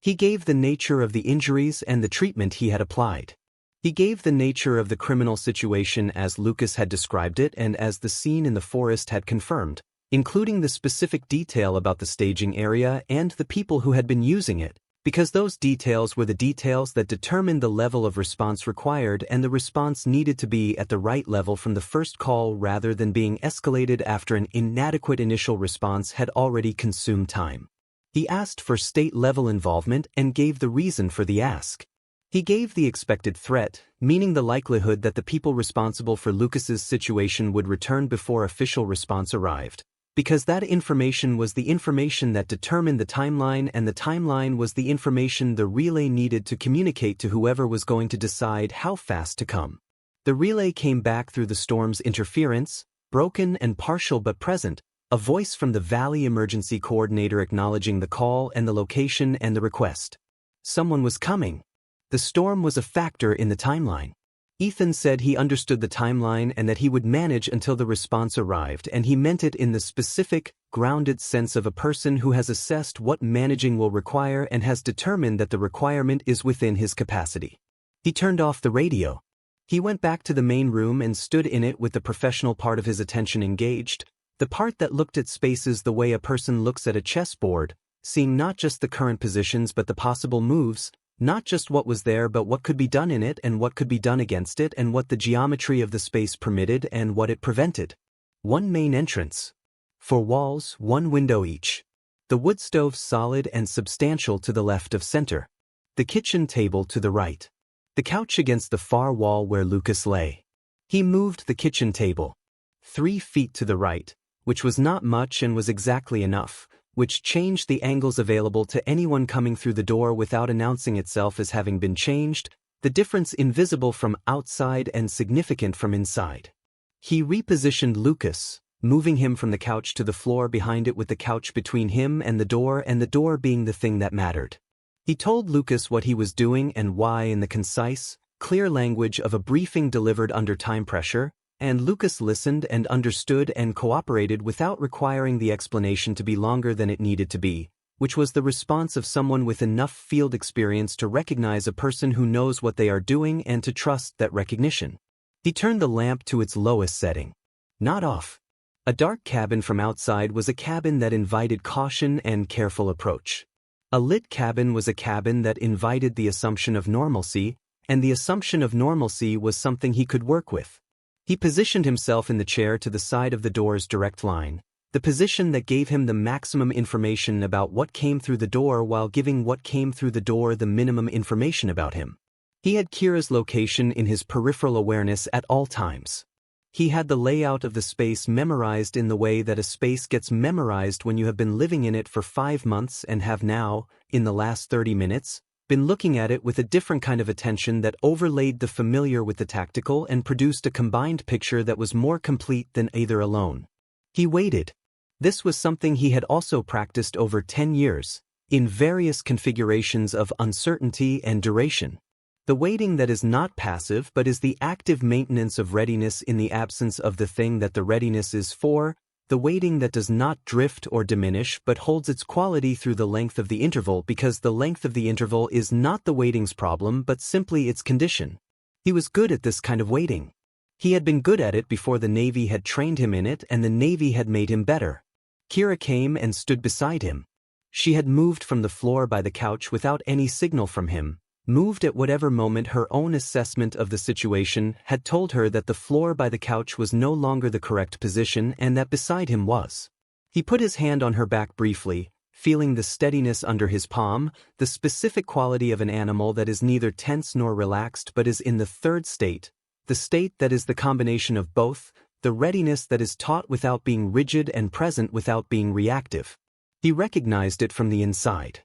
He gave the nature of the injuries and the treatment he had applied. He gave the nature of the criminal situation as Lucas had described it and as the scene in the forest had confirmed, including the specific detail about the staging area and the people who had been using it, because those details were the details that determined the level of response required, and the response needed to be at the right level from the first call rather than being escalated after an inadequate initial response had already consumed time. He asked for state-level involvement and gave the reason for the ask. He gave the expected threat, meaning the likelihood that the people responsible for Lucas's situation would return before official response arrived, because that information was the information that determined the timeline, and the timeline was the information the relay needed to communicate to whoever was going to decide how fast to come. The relay came back through the storm's interference, broken and partial but present, a voice from the Valley Emergency Coordinator acknowledging the call and the location and the request. Someone was coming. The storm was a factor in the timeline. Ethan said he understood the timeline and that he would manage until the response arrived, and he meant it in the specific, grounded sense of a person who has assessed what managing will require and has determined that the requirement is within his capacity. He turned off the radio. He went back to the main room and stood in it with the professional part of his attention engaged, the part that looked at spaces the way a person looks at a chessboard, seeing not just the current positions but the possible moves, not just what was there but what could be done in it and what could be done against it and what the geometry of the space permitted and what it prevented. One main entrance. 4 walls, 1 window each. The wood stove solid and substantial to the left of center. The kitchen table to the right. The couch against the far wall where Lucas lay. He moved the kitchen table 3 feet to the right, which was not much and was exactly enough, which changed the angles available to anyone coming through the door without announcing itself as having been changed, the difference invisible from outside and significant from inside. He repositioned Lucas, moving him from the couch to the floor behind it with the couch between him and the door being the thing that mattered. He told Lucas what he was doing and why in the concise, clear language of a briefing delivered under time pressure, and Lucas listened and understood and cooperated without requiring the explanation to be longer than it needed to be, which was the response of someone with enough field experience to recognize a person who knows what they are doing and to trust that recognition. He turned the lamp to its lowest setting. Not off. A dark cabin from outside was a cabin that invited caution and careful approach. A lit cabin was a cabin that invited the assumption of normalcy, and the assumption of normalcy was something he could work with. He positioned himself in the chair to the side of the door's direct line, the position that gave him the maximum information about what came through the door while giving what came through the door the minimum information about him. He had Kira's location in his peripheral awareness at all times. He had the layout of the space memorized in the way that a space gets memorized when you have been living in it for 5 months and have now, in the last 30 minutes, been looking at it with a different kind of attention that overlaid the familiar with the tactical and produced a combined picture that was more complete than either alone. He waited. This was something he had also practiced over 10 years, in various configurations of uncertainty and duration. The waiting that is not passive but is the active maintenance of readiness in the absence of the thing that the readiness is for, the waiting that does not drift or diminish but holds its quality through the length of the interval because the length of the interval is not the waiting's problem but simply its condition. He was good at this kind of waiting. He had been good at it before the Navy had trained him in it and the Navy had made him better. Kira came and stood beside him. She had moved from the floor by the couch without any signal from him, moved at whatever moment her own assessment of the situation had told her that the floor by the couch was no longer the correct position and that beside him was. He put his hand on her back briefly, feeling the steadiness under his palm, the specific quality of an animal that is neither tense nor relaxed but is in the third state, the state that is the combination of both, the readiness that is taut without being rigid and present without being reactive. He recognized it from the inside.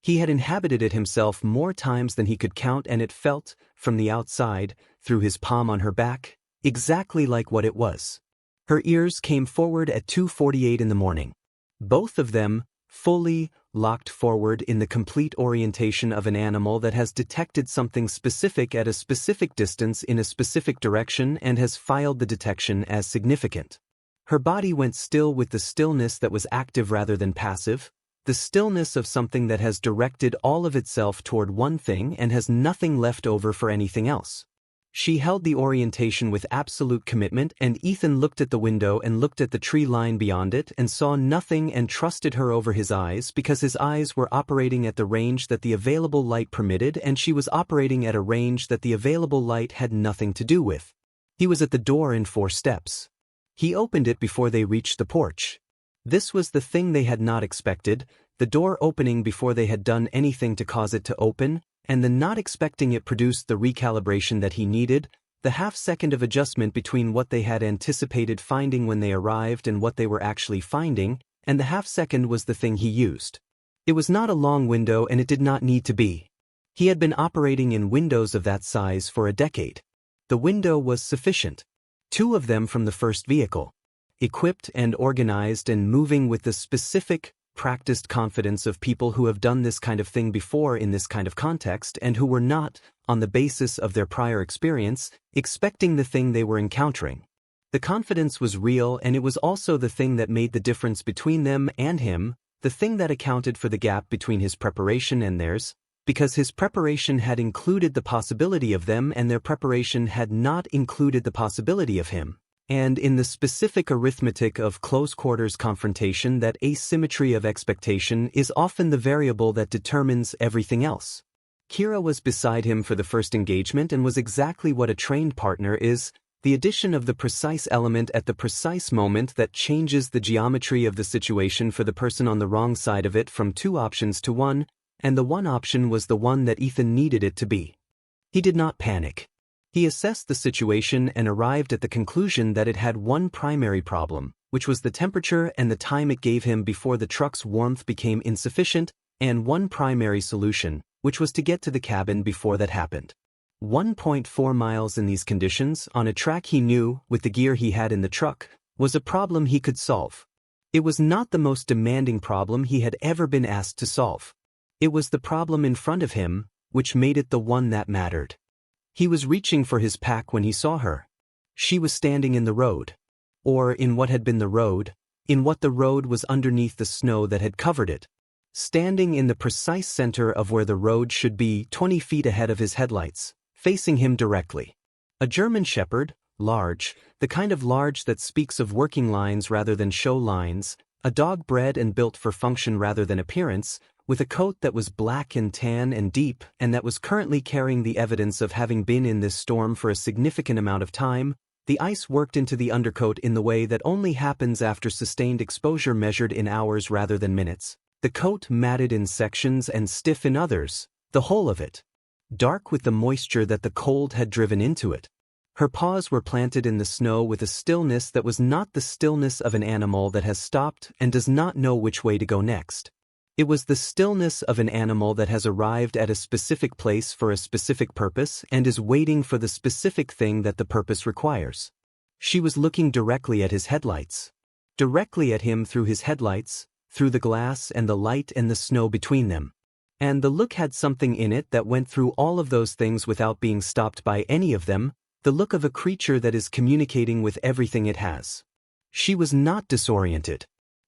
He had inhabited it himself more times than he could count, and it felt, from the outside, through his palm on her back, exactly like what it was. Her ears came forward at 2:48 in the morning. Both of them, fully, locked forward in the complete orientation of an animal that has detected something specific at a specific distance in a specific direction and has filed the detection as significant. Her body went still with the stillness that was active rather than passive, the stillness of something that has directed all of itself toward one thing and has nothing left over for anything else. She held the orientation with absolute commitment, and Ethan looked at the window and looked at the tree line beyond it and saw nothing and trusted her over his eyes because his eyes were operating at the range that the available light permitted and she was operating at a range that the available light had nothing to do with. He was at the door in 4 steps. He opened it before they reached the porch. This was the thing they had not expected, the door opening before they had done anything to cause it to open, and the not expecting it produced the recalibration that he needed, the half-second of adjustment between what they had anticipated finding when they arrived and what they were actually finding, and the half-second was the thing he used. It was not a long window and it did not need to be. He had been operating in windows of that size for a decade. The window was sufficient. 2 of them from the first vehicle. Equipped and organized and moving with the specific, practiced confidence of people who have done this kind of thing before in this kind of context and who were not, on the basis of their prior experience, expecting the thing they were encountering. The confidence was real, and it was also the thing that made the difference between them and him, the thing that accounted for the gap between his preparation and theirs, because his preparation had included the possibility of them and their preparation had not included the possibility of him. And in the specific arithmetic of close-quarters confrontation, that asymmetry of expectation is often the variable that determines everything else. Kira was beside him for the first engagement and was exactly what a trained partner is, the addition of the precise element at the precise moment that changes the geometry of the situation for the person on the wrong side of it from 2 options to 1, and the one option was the one that Ethan needed it to be. He did not panic. He assessed the situation and arrived at the conclusion that it had one primary problem, which was the temperature and the time it gave him before the truck's warmth became insufficient, and one primary solution, which was to get to the cabin before that happened. 1.4 miles in these conditions, on a track he knew, with the gear he had in the truck, was a problem he could solve. It was not the most demanding problem he had ever been asked to solve. It was the problem in front of him, which made it the one that mattered. He was reaching for his pack when he saw her. She was standing in the road. Or in what had been the road, in what the road was underneath the snow that had covered it. Standing in the precise center of where the road should be, 20 feet ahead of his headlights, facing him directly. A German shepherd, large, the kind of large that speaks of working lines rather than show lines, a dog bred and built for function rather than appearance, with a coat that was black and tan and deep and that was currently carrying the evidence of having been in this storm for a significant amount of time. The ice worked into the undercoat in the way that only happens after sustained exposure measured in hours rather than minutes. The coat matted in sections and stiff in others, the whole of it. Dark with the moisture that the cold had driven into it. Her paws were planted in the snow with a stillness that was not the stillness of an animal that has stopped and does not know which way to go next. It was the stillness of an animal that has arrived at a specific place for a specific purpose and is waiting for the specific thing that the purpose requires. She was looking directly at his headlights. Directly at him through his headlights, through the glass and the light and the snow between them. And the look had something in it that went through all of those things without being stopped by any of them, the look of a creature that is communicating with everything it has. She was not disoriented.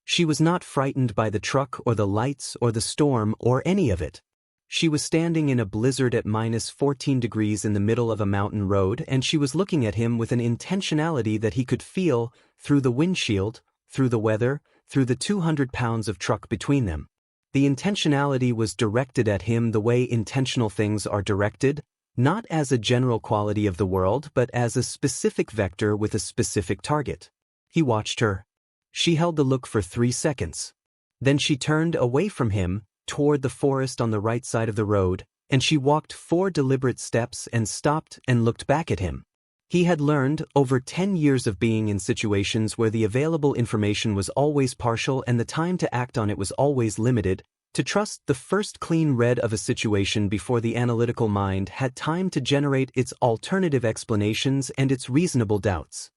She was not frightened by the truck or the lights or the storm or any of it. She was standing in a blizzard at -14 degrees in the middle of a mountain road, and she was looking at him with an intentionality that he could feel through the windshield, through the weather, through the 200 pounds of truck between them. The intentionality was directed at him the way intentional things are directed, not as a general quality of the world but as a specific vector with a specific target. He watched her. She held the look for 3 seconds. Then she turned away from him, toward the forest on the right side of the road, and she walked 4 deliberate steps and stopped and looked back at him. He had learned, over 10 years of being in situations where the available information was always partial and the time to act on it was always limited, to trust the first clean read of a situation before the analytical mind had time to generate its alternative explanations and its reasonable doubts.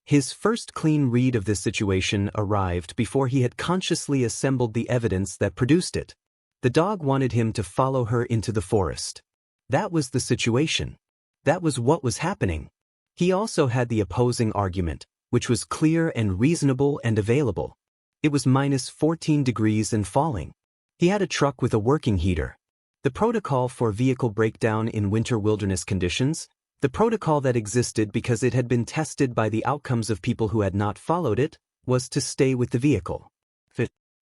His first clean read of this situation arrived before he had consciously assembled the evidence that produced it. The dog wanted him to follow her into the forest. That was the situation. That was what was happening. He also had the opposing argument, which was clear and reasonable and available. It was -14 degrees and falling. He had a truck with a working heater. The protocol for vehicle breakdown in winter wilderness conditions, the protocol that existed because it had been tested by the outcomes of people who had not followed it, was to stay with the vehicle.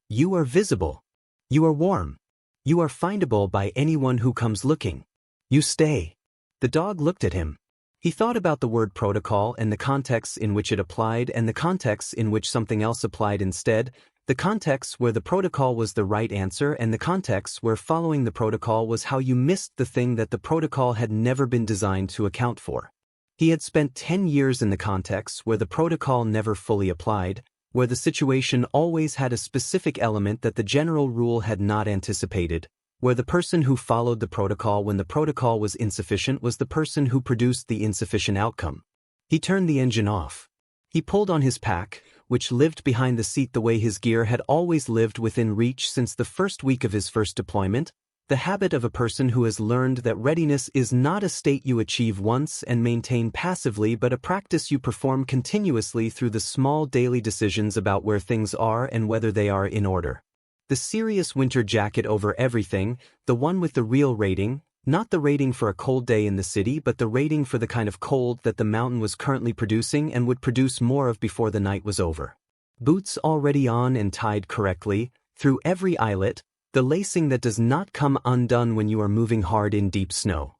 You are visible. You are warm. You are findable by anyone who comes looking. You stay. The dog looked at him. He thought about the word protocol and the contexts in which it applied and the contexts in which something else applied instead, the contexts where the protocol was the right answer and the contexts where following the protocol was how you missed the thing that the protocol had never been designed to account for. He had spent 10 years in the contexts where the protocol never fully applied, where the situation always had a specific element that the general rule had not anticipated, where the person who followed the protocol when the protocol was insufficient was the person who produced the insufficient outcome. He turned the engine off. He pulled on his pack, which lived behind the seat the way his gear had always lived within reach since the first week of his first deployment, the habit of a person who has learned that readiness is not a state you achieve once and maintain passively but a practice you perform continuously through the small daily decisions about where things are and whether they are in order. The serious winter jacket over everything, the one with the real rating, not the rating for a cold day in the city but the rating for the kind of cold that the mountain was currently producing and would produce more of before the night was over. Boots already on and tied correctly, through every eyelet, the lacing that does not come undone when you are moving hard in deep snow.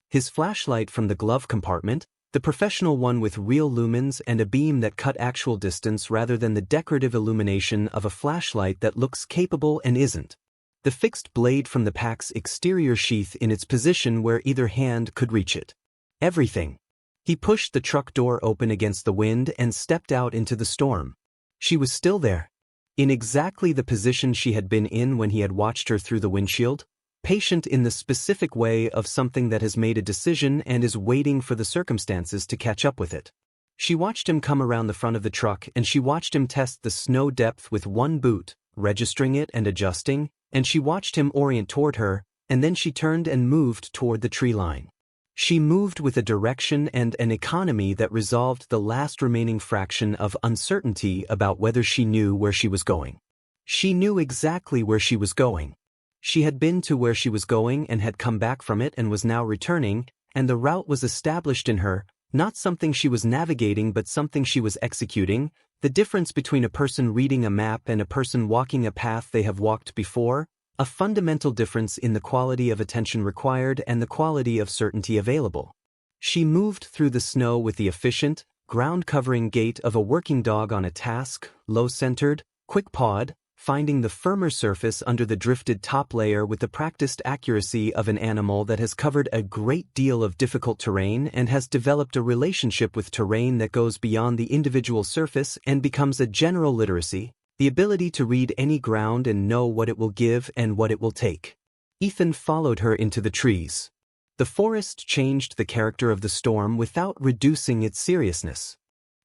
His flashlight from the glove compartment, the professional one with real lumens and a beam that cut actual distance rather than the decorative illumination of a flashlight that looks capable and isn't. The fixed blade from the pack's exterior sheath in its position where either hand could reach it. Everything. He pushed the truck door open against the wind and stepped out into the storm. She was still there. In exactly the position she had been in when he had watched her through the windshield, patient in the specific way of something that has made a decision and is waiting for the circumstances to catch up with it. She watched him come around the front of the truck and she watched him test the snow depth with one boot, registering it and adjusting, and she watched him orient toward her, and then she turned and moved toward the tree line. She moved with a direction and an economy that resolved the last remaining fraction of uncertainty about whether she knew where she was going. She knew exactly where she was going. She had been to where she was going and had come back from it and was now returning, and the route was established in her, not something she was navigating but something she was executing, the difference between a person reading a map and a person walking a path they have walked before, a fundamental difference in the quality of attention required and the quality of certainty available. She moved through the snow with the efficient, ground-covering gait of a working dog on a task, low-centered, quick-pawed, finding the firmer surface under the drifted top layer with the practiced accuracy of an animal that has covered a great deal of difficult terrain and has developed a relationship with terrain that goes beyond the individual surface and becomes a general literacy, the ability to read any ground and know what it will give and what it will take. Ethan followed her into the trees. The forest changed the character of the storm without reducing its seriousness.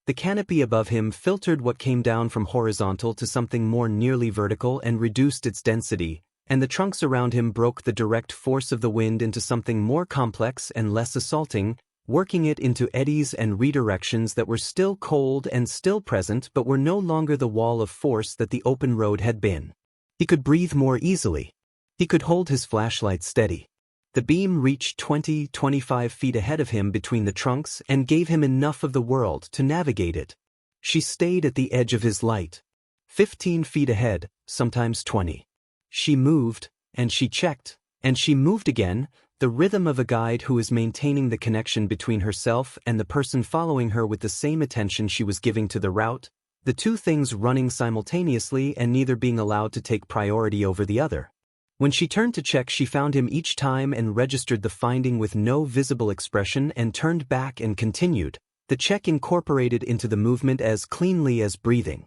The canopy above him filtered what came down from horizontal to something more nearly vertical and reduced its density, and the trunks around him broke the direct force of the wind into something more complex and less assaulting, working it into eddies and redirections that were still cold and still present but were no longer the wall of force that the open road had been. He could breathe more easily. He could hold his flashlight steady. The beam reached 20-25 feet ahead of him between the trunks and gave him enough of the world to navigate it. She stayed at the edge of his light. 15 feet ahead, sometimes 20. She moved, and she checked, and she moved again, the rhythm of a guide who is maintaining the connection between herself and the person following her with the same attention she was giving to the route, the two things running simultaneously and neither being allowed to take priority over the other. When she turned to check, she found him each time and registered the finding with no visible expression and turned back and continued, the check incorporated into the movement as cleanly as breathing.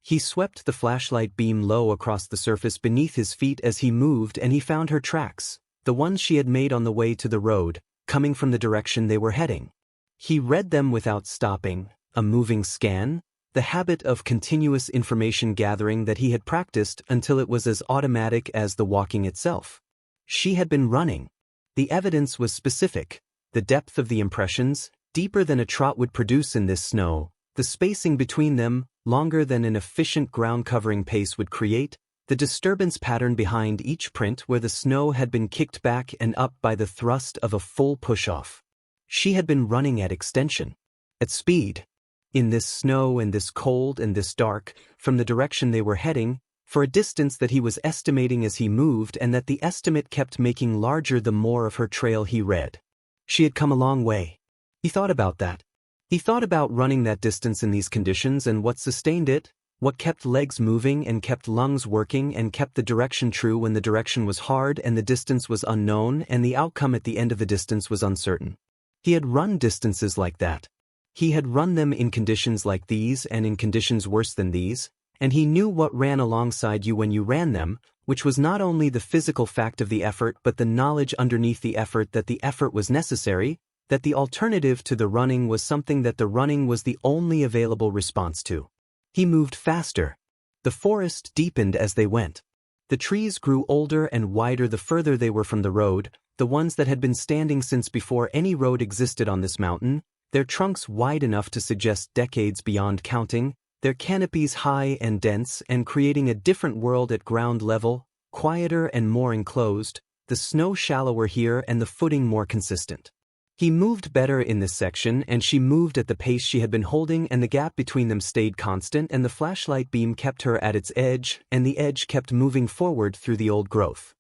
He swept the flashlight beam low across the surface beneath his feet as he moved and he found her tracks, the ones she had made on the way to the road, coming from the direction they were heading. He read them without stopping, a moving scan, the habit of continuous information gathering that he had practiced until it was as automatic as the walking itself. She had been running. The evidence was specific, the depth of the impressions, deeper than a trot would produce in this snow, the spacing between them, longer than an efficient ground-covering pace would create, the disturbance pattern behind each print where the snow had been kicked back and up by the thrust of a full push-off. She had been running at extension, at speed, in this snow and this cold and this dark, from the direction they were heading, for a distance that he was estimating as he moved and that the estimate kept making larger the more of her trail he read. She had come a long way. He thought about that. He thought about running that distance in these conditions and what sustained it, what kept legs moving and kept lungs working and kept the direction true when the direction was hard and the distance was unknown and the outcome at the end of the distance was uncertain. He had run distances like that. He had run them in conditions like these and in conditions worse than these, and he knew what ran alongside you when you ran them, which was not only the physical fact of the effort but the knowledge underneath the effort that the effort was necessary, that the alternative to the running was something that the running was the only available response to. He moved faster. The forest deepened as they went. The trees grew older and wider the further they were from the road, the ones that had been standing since before any road existed on this mountain, their trunks wide enough to suggest decades beyond counting, their canopies high and dense and creating a different world at ground level, quieter and more enclosed, the snow shallower here and the footing more consistent. He moved better in this section and she moved at the pace she had been holding and the gap between them stayed constant and the flashlight beam kept her at its edge and the edge kept moving forward through the old growth.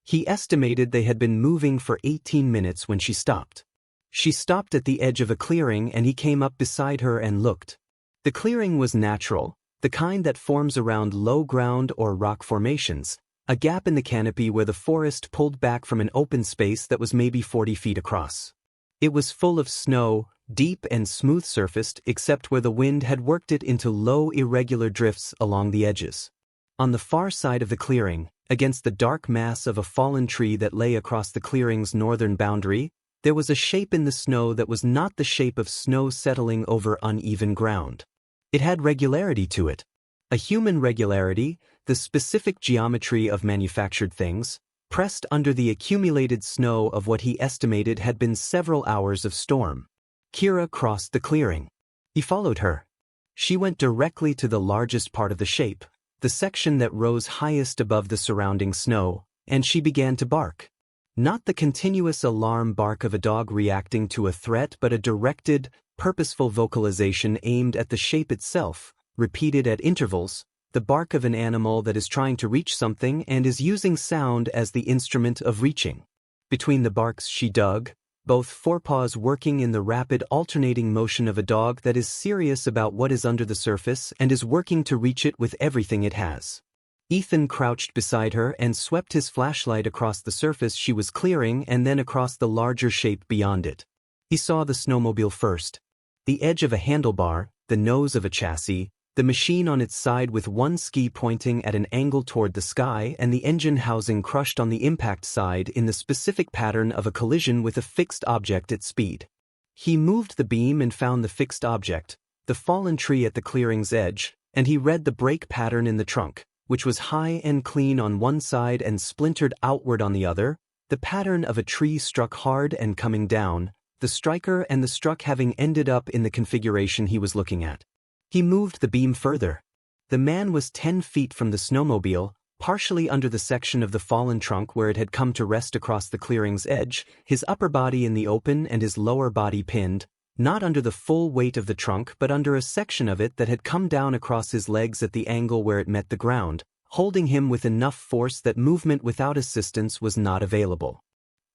He estimated they had been moving for 18 minutes when she stopped. She stopped at the edge of a clearing and he came up beside her and looked. The clearing was natural, the kind that forms around low ground or rock formations, a gap in the canopy where the forest pulled back from an open space that was maybe 40 feet across. It was full of snow, deep and smooth-surfaced except where the wind had worked it into low irregular drifts along the edges. On the far side of the clearing, against the dark mass of a fallen tree that lay across the clearing's northern boundary, there was a shape in the snow that was not the shape of snow settling over uneven ground. It had regularity to it. A human regularity, the specific geometry of manufactured things, pressed under the accumulated snow of what he estimated had been several hours of storm. Kira crossed the clearing. He followed her. She went directly to the largest part of the shape, the section that rose highest above the surrounding snow, and she began to bark. Not the continuous alarm bark of a dog reacting to a threat but a directed, purposeful vocalization aimed at the shape itself, repeated at intervals, the bark of an animal that is trying to reach something and is using sound as the instrument of reaching. Between the barks she dug, both forepaws working in the rapid alternating motion of a dog that is serious about what is under the surface and is working to reach it with everything it has. Ethan crouched beside her and swept his flashlight across the surface she was clearing and then across the larger shape beyond it. He saw the snowmobile first. The edge of a handlebar, the nose of a chassis, the machine on its side with one ski pointing at an angle toward the sky and the engine housing crushed on the impact side in the specific pattern of a collision with a fixed object at speed. He moved the beam and found the fixed object, the fallen tree at the clearing's edge, and he read the break pattern in the trunk, which was high and clean on one side and splintered outward on the other, the pattern of a tree struck hard and coming down, the striker and the struck having ended up in the configuration he was looking at. He moved the beam further. The man was 10 feet from the snowmobile, partially under the section of the fallen trunk where it had come to rest across the clearing's edge, his upper body in the open and his lower body pinned, not under the full weight of the trunk but under a section of it that had come down across his legs at the angle where it met the ground, holding him with enough force that movement without assistance was not available.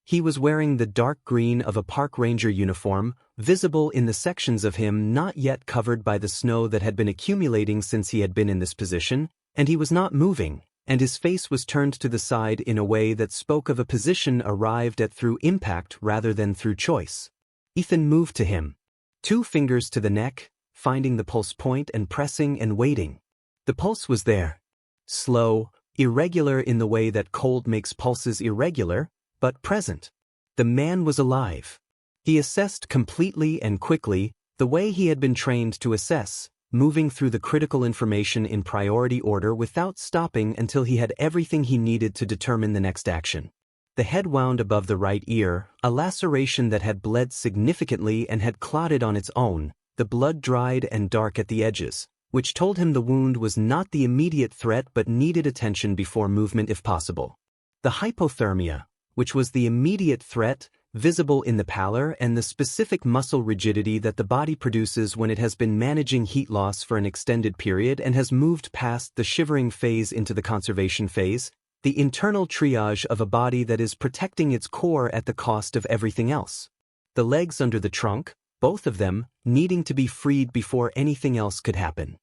He was wearing the dark green of a park ranger uniform, visible in the sections of him not yet covered by the snow that had been accumulating since he had been in this position, and he was not moving, and his face was turned to the side in a way that spoke of a position arrived at through impact rather than through choice. Ethan moved to him. 2 fingers to the neck, finding the pulse point and pressing and waiting. The pulse was there. Slow, irregular in the way that cold makes pulses irregular, but present. The man was alive. He assessed completely and quickly, the way he had been trained to assess, moving through the critical information in priority order without stopping until he had everything he needed to determine the next action. The head wound above the right ear, a laceration that had bled significantly and had clotted on its own, the blood dried and dark at the edges, which told him the wound was not the immediate threat but needed attention before movement if possible. The hypothermia, which was the immediate threat, visible in the pallor and the specific muscle rigidity that the body produces when it has been managing heat loss for an extended period and has moved past the shivering phase into the conservation phase, the internal triage of a body that is protecting its core at the cost of everything else. The legs under the trunk, both of them, needing to be freed before anything else could happen.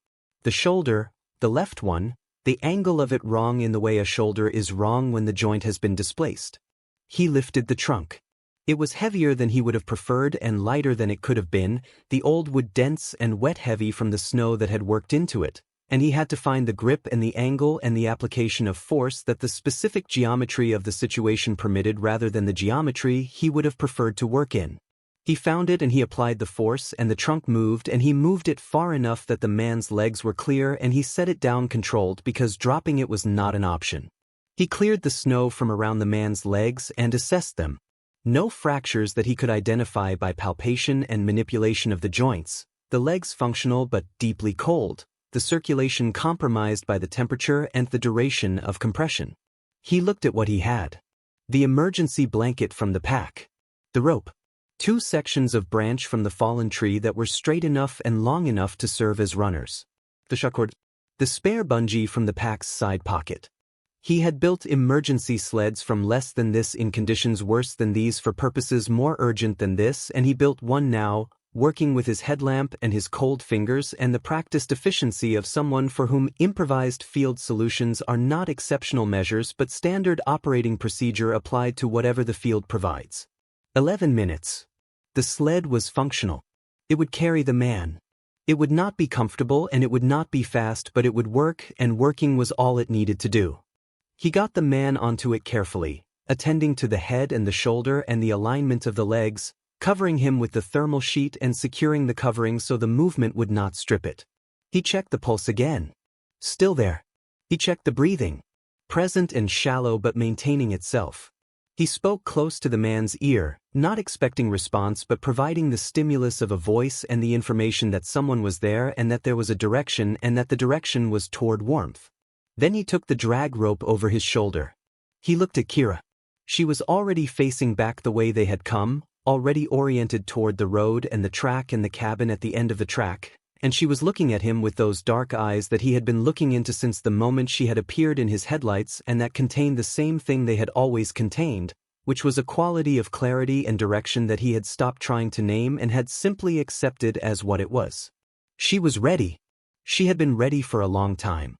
The shoulder, the left one, the angle of it wrong in the way a shoulder is wrong when the joint has been displaced. He lifted the trunk. It was heavier than he would have preferred and lighter than it could have been, the old wood dense and wet heavy from the snow that had worked into it, and he had to find the grip and the angle and the application of force that the specific geometry of the situation permitted rather than the geometry he would have preferred to work in. He found it and he applied the force and the trunk moved and he moved it far enough that the man's legs were clear and he set it down controlled because dropping it was not an option. He cleared the snow from around the man's legs and assessed them. No fractures that he could identify by palpation and manipulation of the joints, the legs functional but deeply cold, the circulation compromised by the temperature and the duration of compression. He looked at what he had. The emergency blanket from the pack. The rope. 2 sections of branch from the fallen tree that were straight enough and long enough to serve as runners. The shakord. The spare bungee from the pack's side pocket. He had built emergency sleds from less than this in conditions worse than these for purposes more urgent than this, and he built one now, working with his headlamp and his cold fingers and the practiced efficiency of someone for whom improvised field solutions are not exceptional measures but standard operating procedure applied to whatever the field provides. 11 minutes. The sled was functional. It would carry the man. It would not be comfortable and it would not be fast, but it would work, and working was all it needed to do. He got the man onto it carefully, attending to the head and the shoulder and the alignment of the legs, covering him with the thermal sheet and securing the covering so the movement would not strip it. He checked the pulse again. Still there. He checked the breathing. Present and shallow but maintaining itself. He spoke close to the man's ear, not expecting response but providing the stimulus of a voice and the information that someone was there and that there was a direction and that the direction was toward warmth. Then he took the drag rope over his shoulder. He looked at Kira. She was already facing back the way they had come, already oriented toward the road and the track and the cabin at the end of the track, and she was looking at him with those dark eyes that he had been looking into since the moment she had appeared in his headlights and that contained the same thing they had always contained, which was a quality of clarity and direction that he had stopped trying to name and had simply accepted as what it was. She was ready. She had been ready for a long time.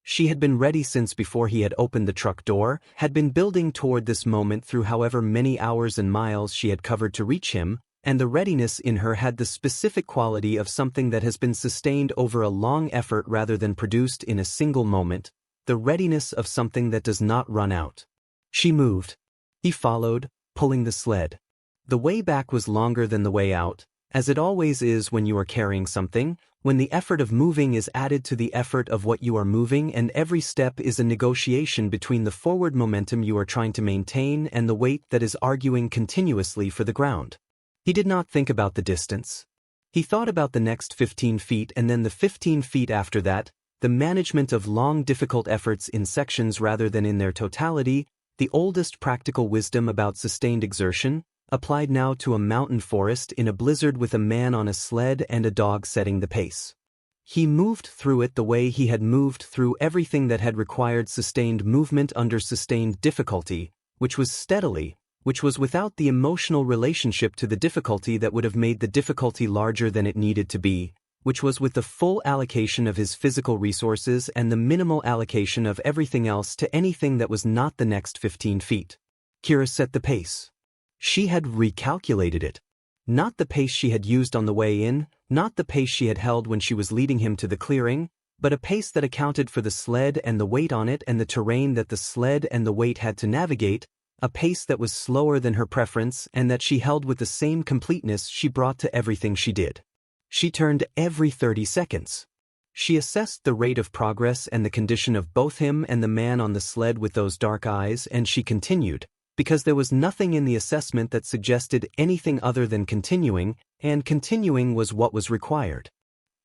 She had been ready since before he had opened the truck door, had been building toward this moment through however many hours and miles she had covered to reach him, and the readiness in her had the specific quality of something that has been sustained over a long effort rather than produced in a single moment, the readiness of something that does not run out. She moved. He followed, pulling the sled. The way back was longer than the way out, as it always is when you are carrying something, when the effort of moving is added to the effort of what you are moving, and every step is a negotiation between the forward momentum you are trying to maintain and the weight that is arguing continuously for the ground. He did not think about the distance. He thought about the next 15 feet and then the 15 feet after that, the management of long difficult efforts in sections rather than in their totality, the oldest practical wisdom about sustained exertion, applied now to a mountain forest in a blizzard with a man on a sled and a dog setting the pace. He moved through it the way he had moved through everything that had required sustained movement under sustained difficulty, which was steadily, which was without the emotional relationship to the difficulty that would have made the difficulty larger than it needed to be, which was with the full allocation of his physical resources and the minimal allocation of everything else to anything that was not the next 15 feet. Kira set the pace. She had recalculated it. Not the pace she had used on the way in, not the pace she had held when she was leading him to the clearing, but a pace that accounted for the sled and the weight on it and the terrain that the sled and the weight had to navigate, a pace that was slower than her preference and that she held with the same completeness she brought to everything she did. She turned every 30 seconds. She assessed the rate of progress and the condition of both him and the man on the sled with those dark eyes, and she continued, because there was nothing in the assessment that suggested anything other than continuing, and continuing was what was required.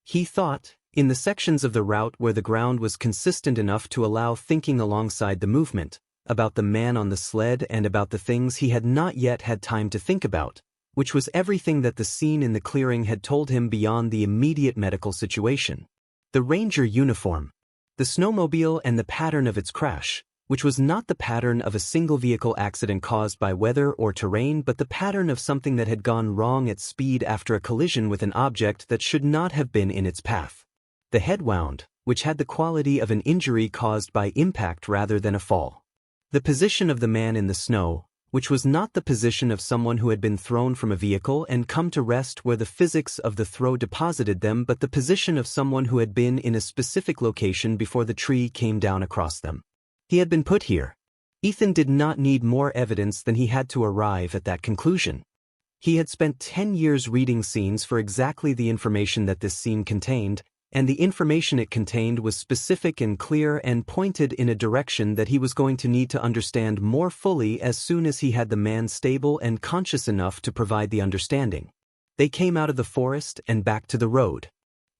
He thought, In the sections of the route where the ground was consistent enough to allow thinking alongside the movement, about the man on the sled and about the things he had not yet had time to think about, which was everything that the scene in the clearing had told him beyond the immediate medical situation. The ranger uniform, the snowmobile and the pattern of its crash, which was not the pattern of a single vehicle accident caused by weather or terrain but the pattern of something that had gone wrong at speed after a collision with an object that should not have been in its path. The head wound, which had the quality of an injury caused by impact rather than a fall. The position of the man in the snow, which was not the position of someone who had been thrown from a vehicle and come to rest where the physics of the throw deposited them but the position of someone who had been in a specific location before the tree came down across them. He had been put here. Ethan did not need more evidence than he had to arrive at that conclusion. He had spent 10 years reading scenes for exactly the information that this scene contained, and the information it contained was specific and clear and pointed in a direction that he was going to need to understand more fully as soon as he had the man stable and conscious enough to provide the understanding. They came out of the forest and back to the road.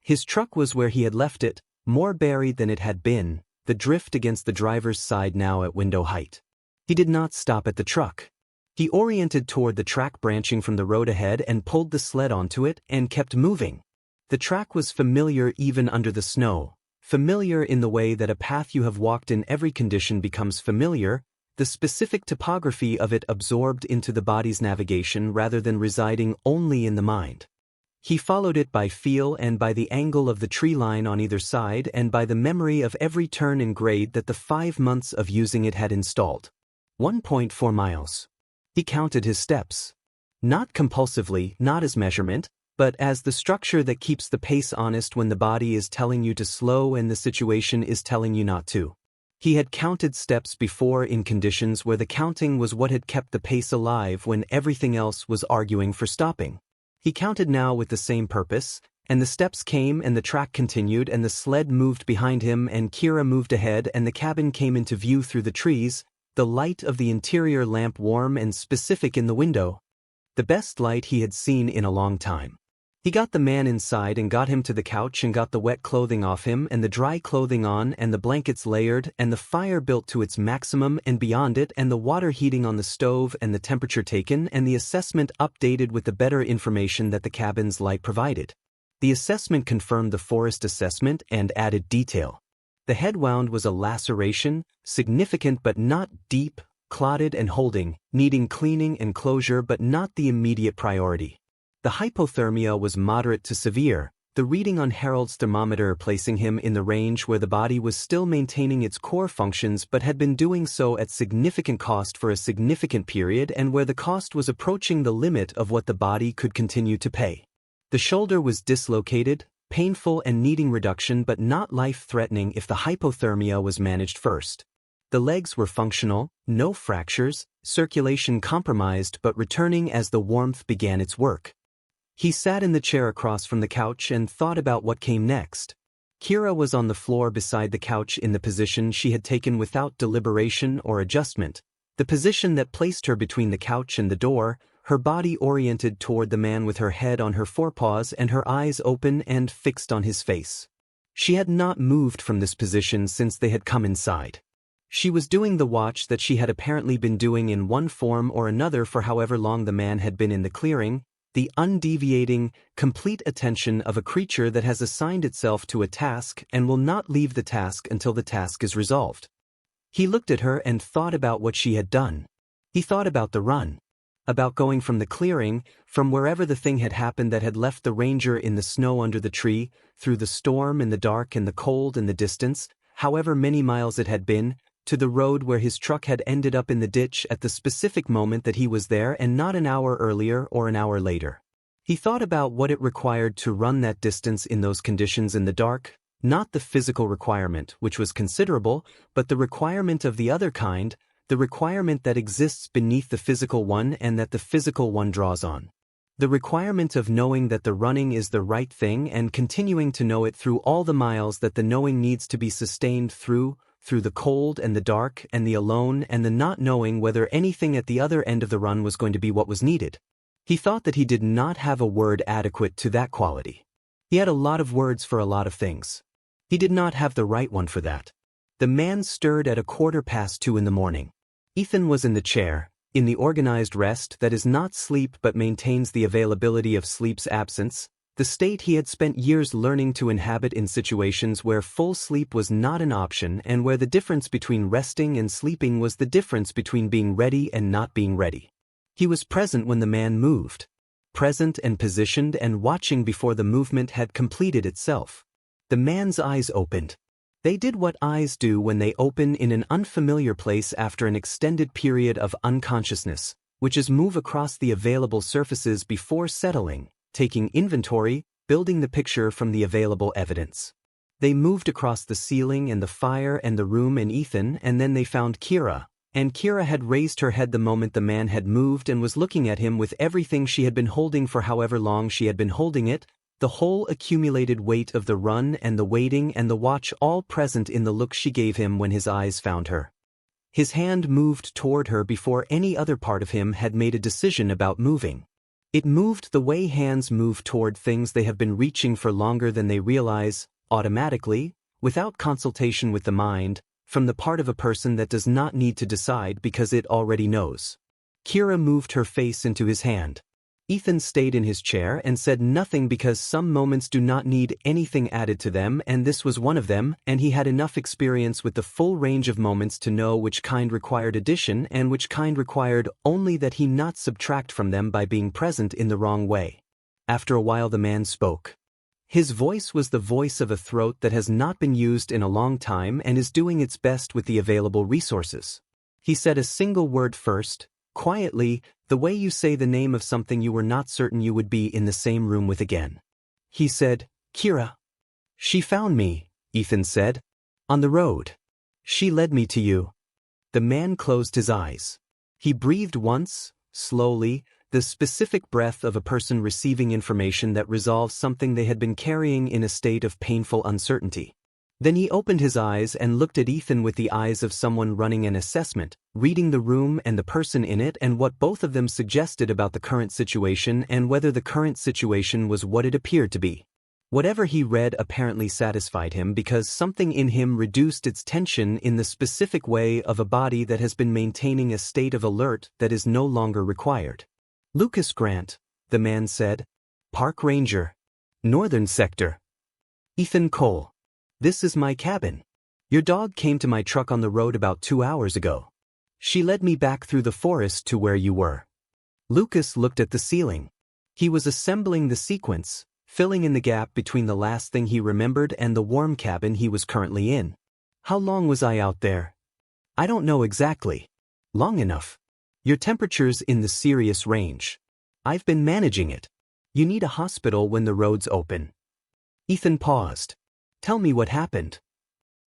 His truck was where he had left it, more buried than it had been, the drift against the driver's side now at window height. He did not stop at the truck. He oriented toward the track branching from the road ahead and pulled the sled onto it and kept moving. The track was familiar even under the snow, familiar in the way that a path you have walked in every condition becomes familiar, the specific topography of it absorbed into the body's navigation rather than residing only in the mind. He followed it by feel and by the angle of the tree line on either side and by the memory of every turn and grade that the 5 months of using it had installed. 1.4 miles. He counted his steps. Not compulsively, not as measurement, but as the structure that keeps the pace honest when the body is telling you to slow and the situation is telling you not to. He had counted steps before in conditions where the counting was what had kept the pace alive when everything else was arguing for stopping. He counted now with the same purpose, and the steps came and the track continued and the sled moved behind him and Kira moved ahead and the cabin came into view through the trees, the light of the interior lamp warm and specific in the window. The best light he had seen in a long time. He got the man inside and got him to the couch and got the wet clothing off him and the dry clothing on and the blankets layered and the fire built to its maximum and beyond it and the water heating on the stove and the temperature taken and the assessment updated with the better information that the cabin's light provided. The assessment confirmed the forest assessment and added detail. The head wound was a laceration, significant but not deep, clotted and holding, needing cleaning and closure but not the immediate priority. The hypothermia was moderate to severe, the reading on Harold's thermometer placing him in the range where the body was still maintaining its core functions but had been doing so at significant cost for a significant period and where the cost was approaching the limit of what the body could continue to pay. The shoulder was dislocated, painful and needing reduction but not life-threatening if the hypothermia was managed first. The legs were functional, no fractures, circulation compromised but returning as the warmth began its work. He sat in the chair across from the couch and thought about what came next. Kira was on the floor beside the couch in the position she had taken without deliberation or adjustment, the position that placed her between the couch and the door, her body oriented toward the man with her head on her forepaws and her eyes open and fixed on his face. She had not moved from this position since they had come inside. She was doing the watch that she had apparently been doing in one form or another for however long the man had been in the clearing, the undeviating, complete attention of a creature that has assigned itself to a task and will not leave the task until the task is resolved. He looked at her and thought about what she had done. He thought about the run. About going from the clearing, from wherever the thing had happened that had left the ranger in the snow under the tree, through the storm and the dark and the cold and the distance, however many miles it had been, to the road where his truck had ended up in the ditch at the specific moment that he was there and not an hour earlier or an hour later. He thought about what it required to run that distance in those conditions in the dark, not the physical requirement, which was considerable, but the requirement of the other kind, the requirement that exists beneath the physical one and that the physical one draws on. The requirement of knowing that the running is the right thing and continuing to know it through all the miles that the knowing needs to be sustained through the cold and the dark and the alone and the not knowing whether anything at the other end of the run was going to be what was needed. He thought that he did not have a word adequate to that quality. He had a lot of words for a lot of things. He did not have the right one for that. The man stirred at 2:15 in the morning. Ethan was in the chair, in the organized rest that is not sleep but maintains the availability of sleep's absence, the state he had spent years learning to inhabit in situations where full sleep was not an option and where the difference between resting and sleeping was the difference between being ready and not being ready. He was present when the man moved. Present and positioned and watching before the movement had completed itself. The man's eyes opened. They did what eyes do when they open in an unfamiliar place after an extended period of unconsciousness, which is move across the available surfaces before settling, taking inventory, building the picture from the available evidence. They moved across the ceiling and the fire and the room and Ethan, and then they found Kira. And Kira had raised her head the moment the man had moved and was looking at him with everything she had been holding for however long she had been holding it, the whole accumulated weight of the run and the waiting and the watch all present in the look she gave him when his eyes found her. His hand moved toward her before any other part of him had made a decision about moving. It moved the way hands move toward things they have been reaching for longer than they realize, automatically, without consultation with the mind, from the part of a person that does not need to decide because it already knows. Kira moved her face into his hand. Ethan stayed in his chair and said nothing because some moments do not need anything added to them, and this was one of them, and he had enough experience with the full range of moments to know which kind required addition and which kind required only that he not subtract from them by being present in the wrong way. After a while the man spoke. His voice was the voice of a throat that has not been used in a long time and is doing its best with the available resources. He said a single word first, quietly, the way you say the name of something you were not certain you would be in the same room with again. He said, Kira. She found me, Ethan said. On the road. She led me to you. The man closed his eyes. He breathed once, slowly, the specific breath of a person receiving information that resolves something they had been carrying in a state of painful uncertainty. Then he opened his eyes and looked at Ethan with the eyes of someone running an assessment, reading the room and the person in it and what both of them suggested about the current situation and whether the current situation was what it appeared to be. Whatever he read apparently satisfied him because something in him reduced its tension in the specific way of a body that has been maintaining a state of alert that is no longer required. Lucas Grant, the man said. Park Ranger. Northern Sector. Ethan Cole. This is my cabin. Your dog came to my truck on the road about 2 hours ago. She led me back through the forest to where you were. Lucas looked at the ceiling. He was assembling the sequence, filling in the gap between the last thing he remembered and the warm cabin he was currently in. How long was I out there? I don't know exactly. Long enough. Your temperature's in the serious range. I've been managing it. You need a hospital when the roads open. Ethan paused. Tell me what happened.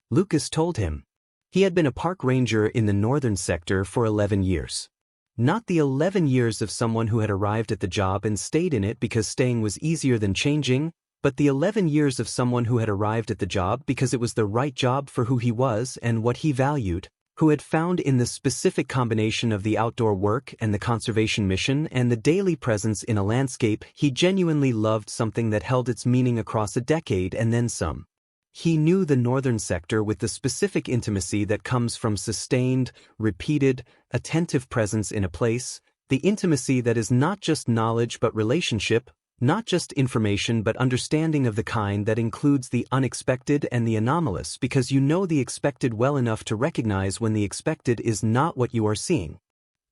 Lucas told him. He had been a park ranger in the northern sector for 11 years. Not the 11 years of someone who had arrived at the job and stayed in it because staying was easier than changing, but the 11 years of someone who had arrived at the job because it was the right job for who he was and what he valued, who had found in the specific combination of the outdoor work and the conservation mission and the daily presence in a landscape he genuinely loved something that held its meaning across a decade and then some. He knew the northern sector with the specific intimacy that comes from sustained, repeated, attentive presence in a place, the intimacy that is not just knowledge but relationship, not just information but understanding of the kind that includes the unexpected and the anomalous because you know the expected well enough to recognize when the expected is not what you are seeing.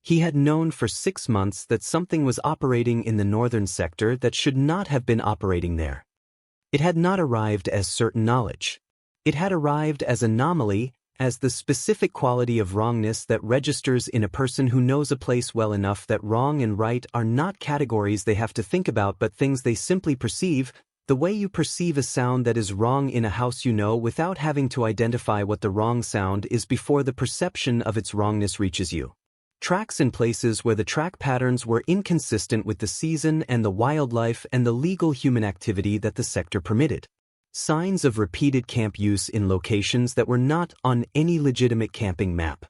He had known for 6 months that something was operating in the northern sector that should not have been operating there. It had not arrived as certain knowledge. It had arrived as anomaly, as the specific quality of wrongness that registers in a person who knows a place well enough that wrong and right are not categories they have to think about but things they simply perceive, the way you perceive a sound that is wrong in a house you know without having to identify what the wrong sound is before the perception of its wrongness reaches you. Tracks in places where the track patterns were inconsistent with the season and the wildlife and the legal human activity that the sector permitted. Signs of repeated camp use in locations that were not on any legitimate camping map.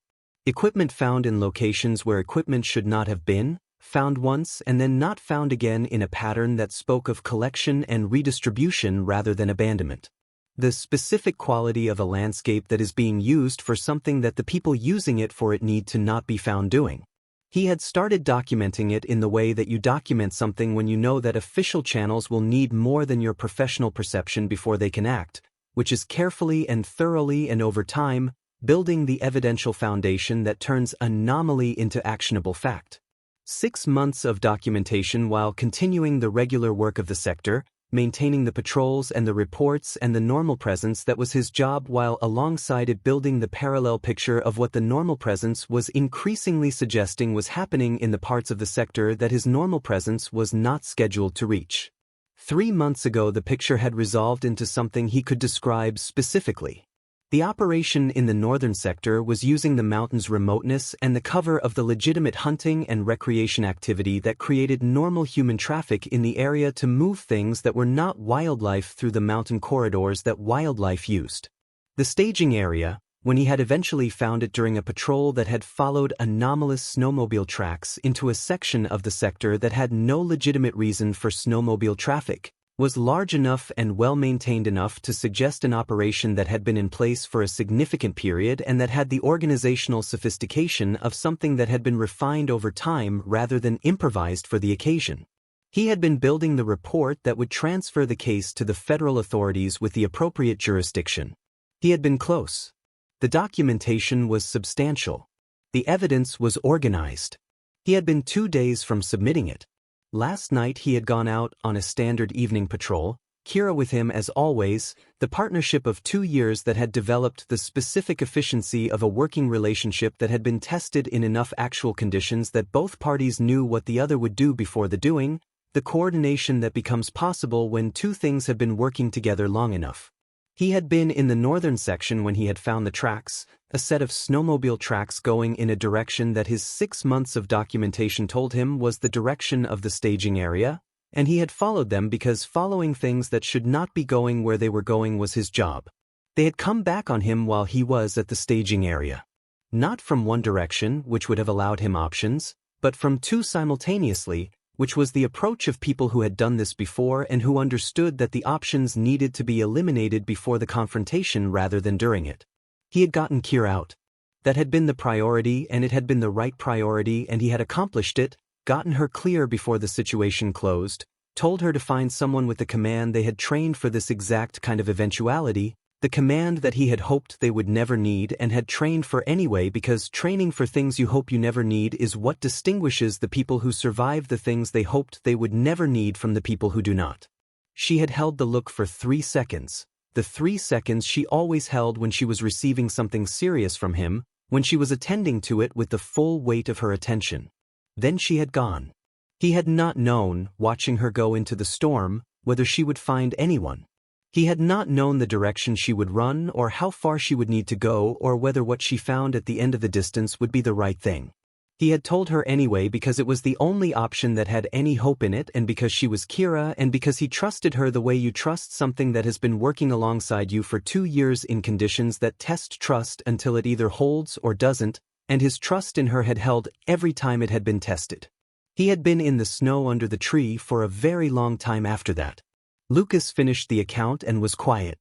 Equipment found in locations where equipment should not have been, found once and then not found again in a pattern that spoke of collection and redistribution rather than abandonment. The specific quality of a landscape that is being used for something that the people using it for it need to not be found doing. He had started documenting it in the way that you document something when you know that official channels will need more than your professional perception before they can act, which is carefully and thoroughly and over time, building the evidential foundation that turns anomaly into actionable fact. 6 months of documentation while continuing the regular work of the sector, maintaining the patrols and the reports and the normal presence that was his job, while alongside it building the parallel picture of what the normal presence was increasingly suggesting was happening in the parts of the sector that his normal presence was not scheduled to reach. 3 months ago the picture had resolved into something he could describe specifically. The operation in the northern sector was using the mountain's remoteness and the cover of the legitimate hunting and recreation activity that created normal human traffic in the area to move things that were not wildlife through the mountain corridors that wildlife used. The staging area, when he had eventually found it during a patrol that had followed anomalous snowmobile tracks into a section of the sector that had no legitimate reason for snowmobile traffic, was large enough and well-maintained enough to suggest an operation that had been in place for a significant period and that had the organizational sophistication of something that had been refined over time rather than improvised for the occasion. He had been building the report that would transfer the case to the federal authorities with the appropriate jurisdiction. He had been close. The documentation was substantial. The evidence was organized. He had been 2 days from submitting it. Last night he had gone out on a standard evening patrol, Kira with him as always, the partnership of 2 years that had developed the specific efficiency of a working relationship that had been tested in enough actual conditions that both parties knew what the other would do before the doing, the coordination that becomes possible when two things have been working together long enough. He had been in the northern section when he had found the tracks, a set of snowmobile tracks going in a direction that his 6 months of documentation told him was the direction of the staging area, and he had followed them because following things that should not be going where they were going was his job. They had come back on him while he was at the staging area. Not from one direction, which would have allowed him options, but from two simultaneously, which was the approach of people who had done this before and who understood that the options needed to be eliminated before the confrontation rather than during it. He had gotten Kira out. That had been the priority, and it had been the right priority, and he had accomplished it, gotten her clear before the situation closed, told her to find someone with the command they had trained for this exact kind of eventuality, the command that he had hoped they would never need and had trained for anyway, because training for things you hope you never need is what distinguishes the people who survive the things they hoped they would never need from the people who do not. She had held the look for 3 seconds, the 3 seconds she always held when she was receiving something serious from him, when she was attending to it with the full weight of her attention. Then she had gone. He had not known, watching her go into the storm, whether she would find anyone. He had not known the direction she would run or how far she would need to go or whether what she found at the end of the distance would be the right thing. He had told her anyway because it was the only option that had any hope in it, and because she was Kira, and because he trusted her the way you trust something that has been working alongside you for 2 years in conditions that test trust until it either holds or doesn't, and his trust in her had held every time it had been tested. He had been in the snow under the tree for a very long time after that. Lucas finished the account and was quiet.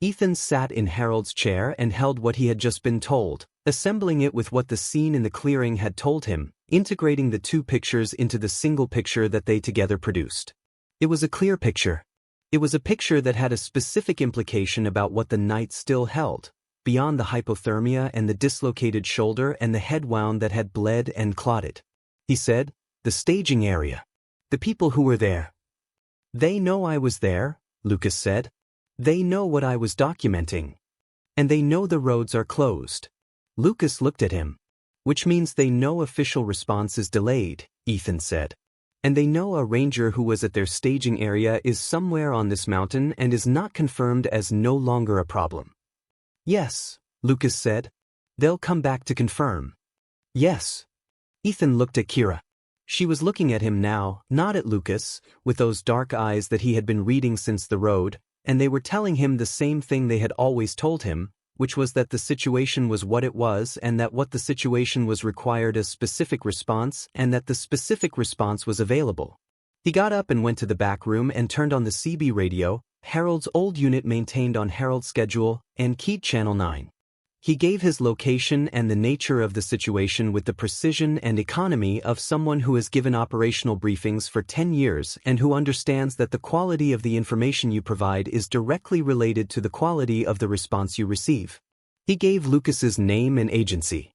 Ethan sat in Harold's chair and held what he had just been told, assembling it with what the scene in the clearing had told him, integrating the two pictures into the single picture that they together produced. It was a clear picture. It was a picture that had a specific implication about what the night still held, beyond the hypothermia and the dislocated shoulder and the head wound that had bled and clotted. He said, "The staging area. The people who were there. They know I was there," Lucas said. "They know what I was documenting. And they know the roads are closed." Lucas looked at him. "Which means they know official response is delayed," Ethan said. "And they know a ranger who was at their staging area is somewhere on this mountain and is not confirmed as no longer a problem." "Yes," Lucas said. "They'll come back to confirm." "Yes." Ethan looked at Kira. She was looking at him now, not at Lucas, with those dark eyes that he had been reading since the road, and they were telling him the same thing they had always told him, which was that the situation was what it was and that what the situation was required a specific response and that the specific response was available. He got up and went to the back room and turned on the CB radio, Harold's old unit maintained on Harold's schedule, and keyed Channel 9. He gave his location and the nature of the situation with the precision and economy of someone who has given operational briefings for 10 years and who understands that the quality of the information you provide is directly related to the quality of the response you receive. He gave Lucas's name and agency.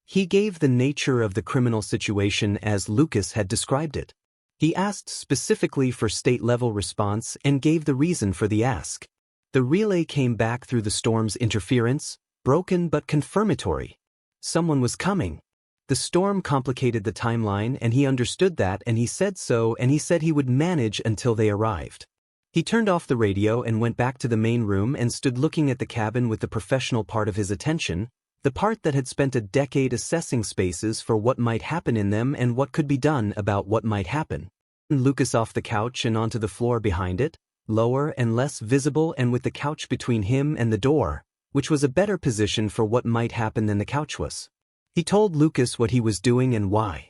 He gave the nature of the criminal situation as Lucas had described it. He asked specifically for state-level response and gave the reason for the ask. The relay came back through the storm's interference, broken but confirmatory. Someone was coming. The storm complicated the timeline and he understood that and he said so and he said he would manage until they arrived. He turned off the radio and went back to the main room and stood looking at the cabin with the professional part of his attention, the part that had spent a decade assessing spaces for what might happen in them and what could be done about what might happen. Lucas off the couch and onto the floor behind it, lower and less visible and with the couch between him and the door, which was a better position for what might happen than the couch was. He told Lucas what he was doing and why.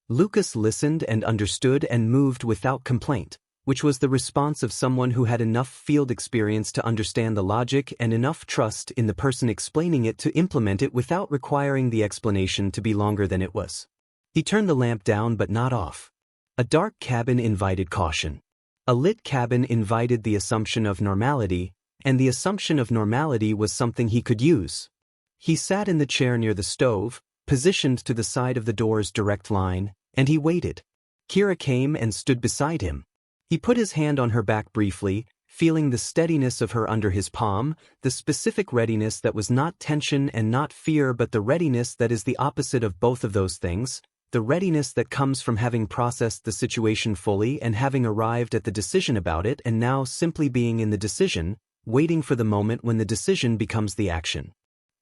Lucas listened and understood and moved without complaint, which was the response of someone who had enough field experience to understand the logic and enough trust in the person explaining it to implement it without requiring the explanation to be longer than it was. He turned the lamp down but not off. A dark cabin invited caution. A lit cabin invited the assumption of normality, and the assumption of normality was something he could use. He sat in the chair near the stove, positioned to the side of the door's direct line, and he waited. Kira came and stood beside him. He put his hand on her back briefly, feeling the steadiness of her under his palm, the specific readiness that was not tension and not fear but the readiness that is the opposite of both of those things, the readiness that comes from having processed the situation fully and having arrived at the decision about it and now simply being in the decision, waiting for the moment when the decision becomes the action.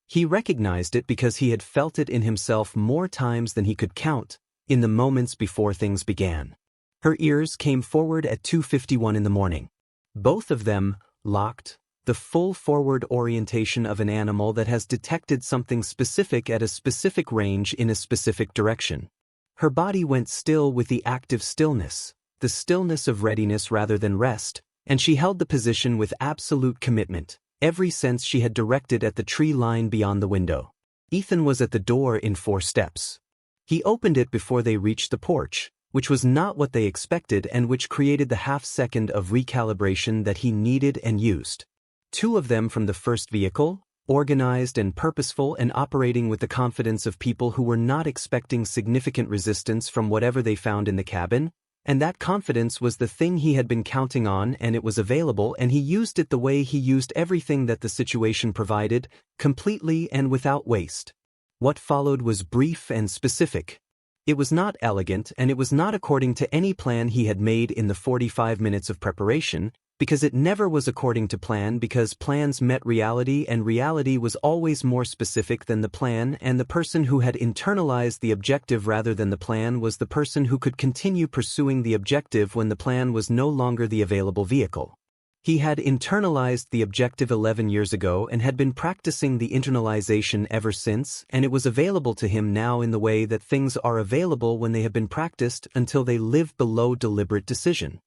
He recognized it because he had felt it in himself more times than he could count, in the moments before things began. Her ears came forward at 2:51 in the morning. Both of them, locked, the full forward orientation of an animal that has detected something specific at a specific range in a specific direction. Her body went still with the active stillness, the stillness of readiness rather than rest, and she held the position with absolute commitment, every sense she had directed at the tree line beyond the window. Ethan was at the door in 4 steps. He opened it before they reached the porch, which was not what they expected and which created the half-second of recalibration that he needed and used. 2 of them from the first vehicle, organized and purposeful and operating with the confidence of people who were not expecting significant resistance from whatever they found in the cabin, and that confidence was the thing he had been counting on and it was available and he used it the way he used everything that the situation provided, completely and without waste. What followed was brief and specific. It was not elegant and it was not according to any plan he had made in the 45 minutes of preparation, because it never was according to plan because plans met reality and reality was always more specific than the plan and the person who had internalized the objective rather than the plan was the person who could continue pursuing the objective when the plan was no longer the available vehicle. He had internalized the objective 11 years ago and had been practicing the internalization ever since, and it was available to him now in the way that things are available when they have been practiced until they live below deliberate decision.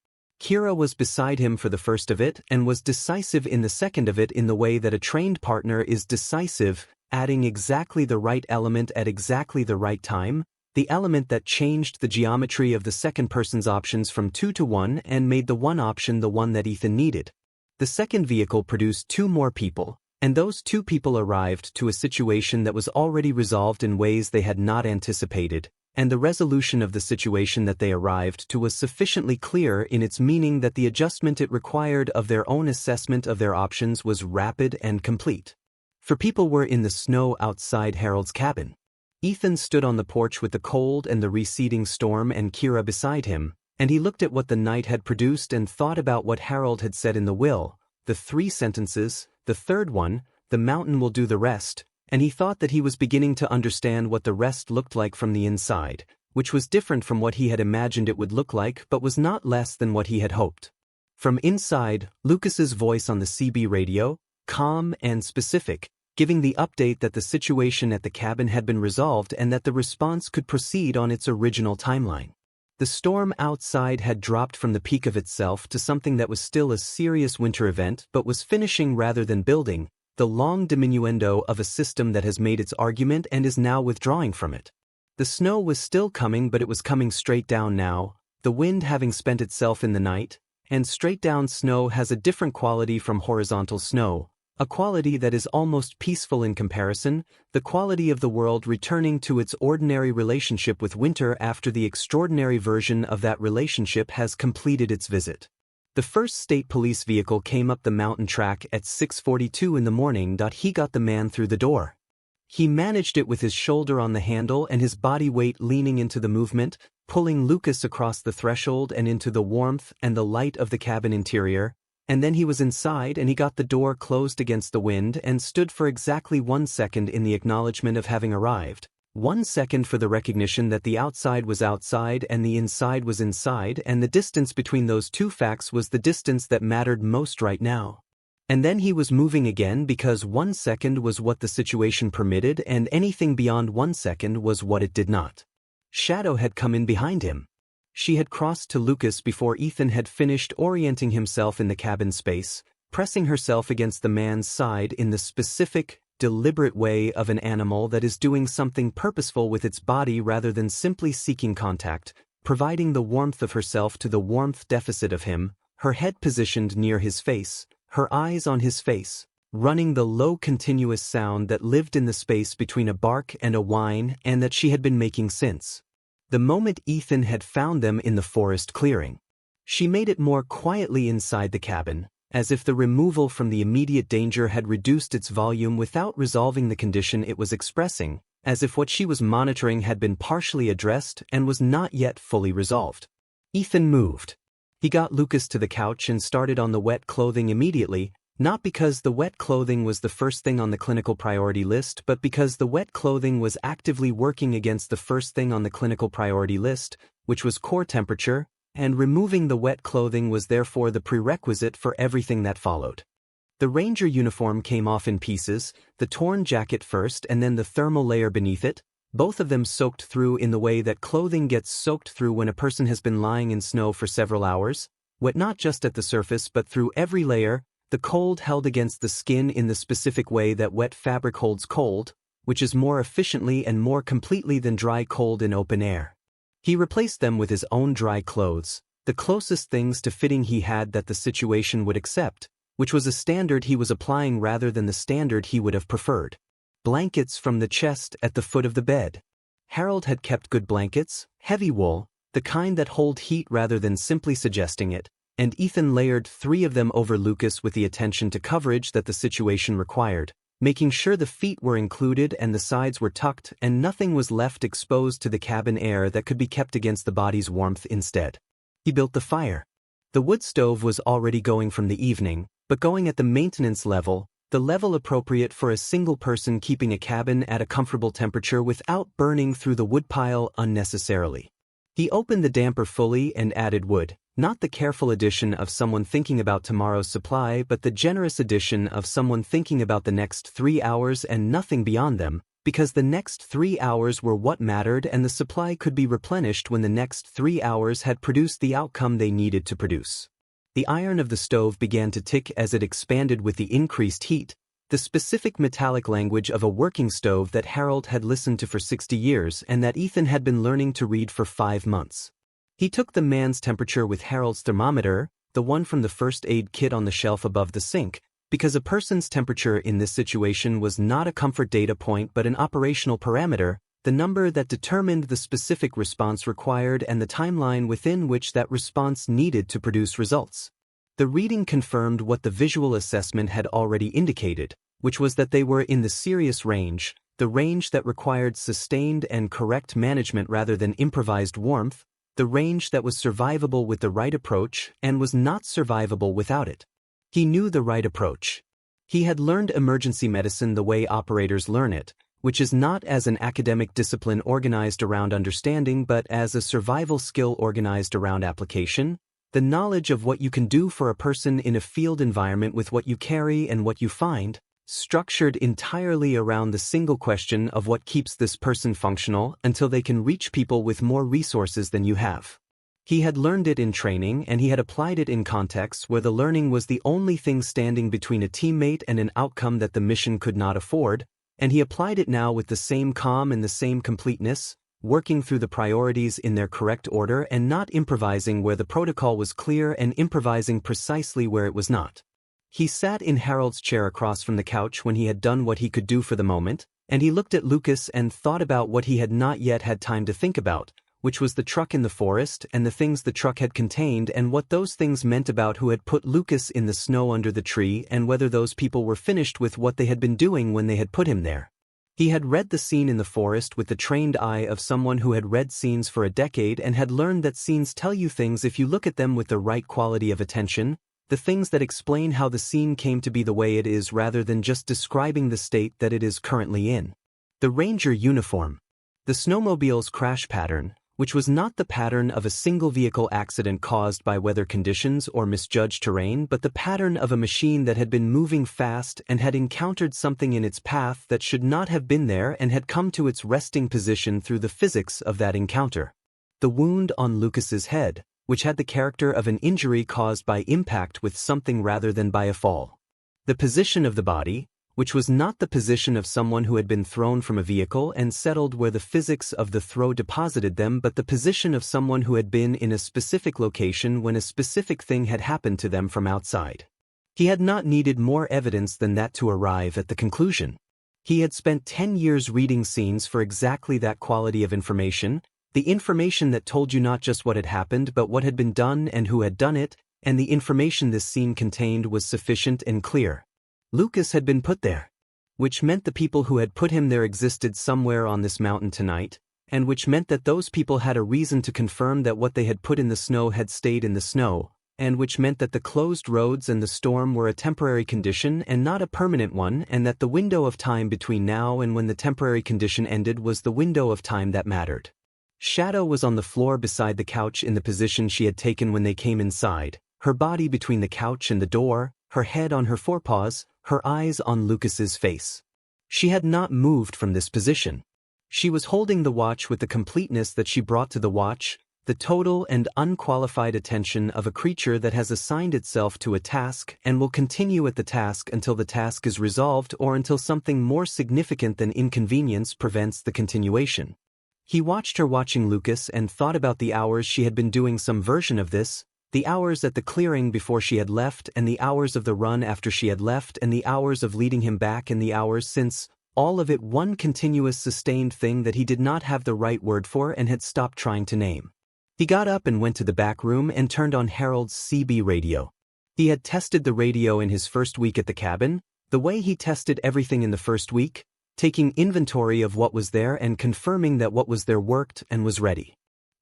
Kira was beside him for the first of it and was decisive in the second of it in the way that a trained partner is decisive, adding exactly the right element at exactly the right time, the element that changed the geometry of the second person's options from 2 to 1 and made the one option the one that Ethan needed. The second vehicle produced 2 more people, and those 2 people arrived to a situation that was already resolved in ways they had not anticipated, and the resolution of the situation that they arrived to was sufficiently clear in its meaning that the adjustment it required of their own assessment of their options was rapid and complete. For people were in the snow outside Harold's cabin. Ethan stood on the porch with the cold and the receding storm and Kira beside him, and he looked at what the night had produced and thought about what Harold had said in the will, the 3 sentences, the third one, the mountain will do the rest, and he thought that he was beginning to understand what the rest looked like from the inside, which was different from what he had imagined it would look like but was not less than what he had hoped. From inside, Lucas's voice on the CB radio, calm and specific, giving the update that the situation at the cabin had been resolved and that the response could proceed on its original timeline. The storm outside had dropped from the peak of itself to something that was still a serious winter event but was finishing rather than building, the long diminuendo of a system that has made its argument and is now withdrawing from it. The snow was still coming, but it was coming straight down now, the wind having spent itself in the night, and straight down snow has a different quality from horizontal snow, a quality that is almost peaceful in comparison, the quality of the world returning to its ordinary relationship with winter after the extraordinary version of that relationship has completed its visit. The first state police vehicle came up the mountain track at 6:42 in the morning. He got the man through the door. He managed it with his shoulder on the handle and his body weight leaning into the movement, pulling Lucas across the threshold and into the warmth and the light of the cabin interior, and then he was inside and he got the door closed against the wind and stood for exactly 1 second in the acknowledgement of having arrived, 1 second for the recognition that the outside was outside and the inside was inside, and the distance between those two facts was the distance that mattered most right now. And then he was moving again because 1 second was what the situation permitted and anything beyond 1 second was what it did not. Shadow had come in behind him. She had crossed to Lucas before Ethan had finished orienting himself in the cabin space, pressing herself against the man's side in the specific, deliberate way of an animal that is doing something purposeful with its body rather than simply seeking contact, providing the warmth of herself to the warmth deficit of him, her head positioned near his face, her eyes on his face, running the low continuous sound that lived in the space between a bark and a whine and that she had been making since the moment Ethan had found them in the forest clearing. She made it more quietly inside the cabin, as if the removal from the immediate danger had reduced its volume without resolving the condition it was expressing, as if what she was monitoring had been partially addressed and was not yet fully resolved. Ethan moved. He got Lucas to the couch and started on the wet clothing immediately, not because the wet clothing was the first thing on the clinical priority list, but because the wet clothing was actively working against the first thing on the clinical priority list, which was core temperature, and removing the wet clothing was therefore the prerequisite for everything that followed. The ranger uniform came off in pieces, the torn jacket first and then the thermal layer beneath it, both of them soaked through in the way that clothing gets soaked through when a person has been lying in snow for several hours, wet not just at the surface but through every layer, the cold held against the skin in the specific way that wet fabric holds cold, which is more efficiently and more completely than dry cold in open air. He replaced them with his own dry clothes, the closest things to fitting he had that the situation would accept, which was a standard he was applying rather than the standard he would have preferred. Blankets from the chest at the foot of the bed. Harold had kept good blankets, heavy wool, the kind that hold heat rather than simply suggesting it, and Ethan layered 3 of them over Lucas with the attention to coverage that the situation required, making sure the feet were included and the sides were tucked and nothing was left exposed to the cabin air that could be kept against the body's warmth instead. He built the fire. The wood stove was already going from the evening, but going at the maintenance level, the level appropriate for a single person keeping a cabin at a comfortable temperature without burning through the woodpile unnecessarily. He opened the damper fully and added wood, not the careful addition of someone thinking about tomorrow's supply but the generous addition of someone thinking about the next 3 hours and nothing beyond them, because the next 3 hours were what mattered and the supply could be replenished when the next 3 hours had produced the outcome they needed to produce. The iron of the stove began to tick as it expanded with the increased heat, the specific metallic language of a working stove that Harold had listened to for 60 years and that Ethan had been learning to read for 5 months. He took the man's temperature with Harold's thermometer, the one from the first aid kit on the shelf above the sink, because a person's temperature in this situation was not a comfort data point but an operational parameter, the number that determined the specific response required and the timeline within which that response needed to produce results. The reading confirmed what the visual assessment had already indicated, which was that they were in the serious range, the range that required sustained and correct management rather than improvised warmth, the range that was survivable with the right approach and was not survivable without it. He knew the right approach. He had learned emergency medicine the way operators learn it, which is not as an academic discipline organized around understanding but as a survival skill organized around application, the knowledge of what you can do for a person in a field environment with what you carry and what you find, structured entirely around the single question of what keeps this person functional until they can reach people with more resources than you have. He had learned it in training, and he had applied it in contexts where the learning was the only thing standing between a teammate and an outcome that the mission could not afford, and he applied it now with the same calm and the same completeness, working through the priorities in their correct order and not improvising where the protocol was clear and improvising precisely where it was not. He sat in Harold's chair across from the couch when he had done what he could do for the moment, and he looked at Lucas and thought about what he had not yet had time to think about, which was the truck in the forest and the things the truck had contained and what those things meant about who had put Lucas in the snow under the tree and whether those people were finished with what they had been doing when they had put him there. He had read the scene in the forest with the trained eye of someone who had read scenes for a decade and had learned that scenes tell you things if you look at them with the right quality of attention, the things that explain how the scene came to be the way it is rather than just describing the state that it is currently in. The ranger uniform. The snowmobile's crash pattern, which was not the pattern of a single vehicle accident caused by weather conditions or misjudged terrain but the pattern of a machine that had been moving fast and had encountered something in its path that should not have been there and had come to its resting position through the physics of that encounter. The wound on Lucas's head, which had the character of an injury caused by impact with something rather than by a fall. The position of the body, which was not the position of someone who had been thrown from a vehicle and settled where the physics of the throw deposited them but the position of someone who had been in a specific location when a specific thing had happened to them from outside. He had not needed more evidence than that to arrive at the conclusion. He had spent 10 years reading scenes for exactly that quality of information, the information that told you not just what had happened but what had been done and who had done it, and the information this scene contained was sufficient and clear. Lucas had been put there, which meant the people who had put him there existed somewhere on this mountain tonight, and which meant that those people had a reason to confirm that what they had put in the snow had stayed in the snow, and which meant that the closed roads and the storm were a temporary condition and not a permanent one, and that the window of time between now and when the temporary condition ended was the window of time that mattered. Shadow was on the floor beside the couch in the position she had taken when they came inside, her body between the couch and the door, her head on her forepaws, her eyes on Lucas's face. She had not moved from this position. She was holding the watch with the completeness that she brought to the watch, the total and unqualified attention of a creature that has assigned itself to a task and will continue at the task until the task is resolved or until something more significant than inconvenience prevents the continuation. He watched her watching Lucas and thought about the hours she had been doing some version of this, the hours at the clearing before she had left and the hours of the run after she had left and the hours of leading him back and the hours since, all of it one continuous sustained thing that he did not have the right word for and had stopped trying to name. He got up and went to the back room and turned on Harold's CB radio. He had tested the radio in his first week at the cabin, the way he tested everything in the first week, taking inventory of what was there and confirming that what was there worked and was ready.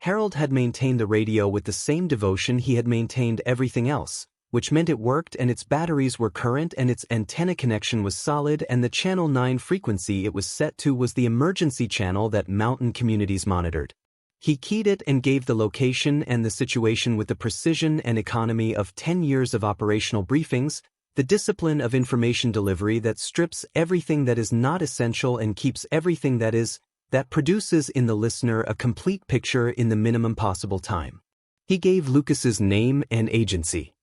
Harold had maintained the radio with the same devotion he had maintained everything else, which meant it worked and its batteries were current and its antenna connection was solid and the Channel 9 frequency it was set to was the emergency channel that mountain communities monitored. He keyed it and gave the location and the situation with the precision and economy of 10 years of operational briefings, the discipline of information delivery that strips everything that is not essential and keeps everything that is, that produces in the listener a complete picture in the minimum possible time. He gave Lucas's name and agency.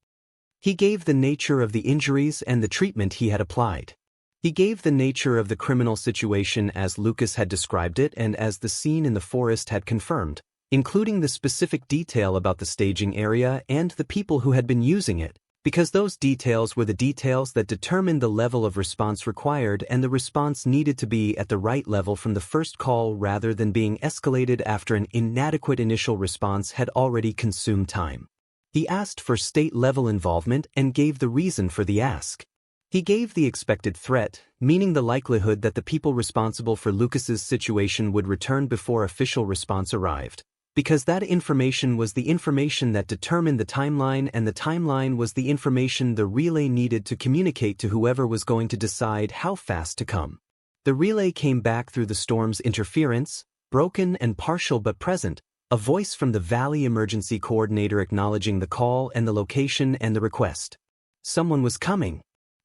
He gave the nature of the injuries and the treatment he had applied. He gave the nature of the criminal situation as Lucas had described it and as the scene in the forest had confirmed, including the specific detail about the staging area and the people who had been using it, because those details were the details that determined the level of response required and the response needed to be at the right level from the first call rather than being escalated after an inadequate initial response had already consumed time. He asked for state-level involvement and gave the reason for the ask. He gave the expected threat, meaning the likelihood that the people responsible for Lucas's situation would return before official response arrived, because that information was the information that determined the timeline and the timeline was the information the relay needed to communicate to whoever was going to decide how fast to come. The relay came back through the storm's interference, broken and partial but present, a voice from the Valley Emergency Coordinator acknowledging the call and the location and the request. Someone was coming.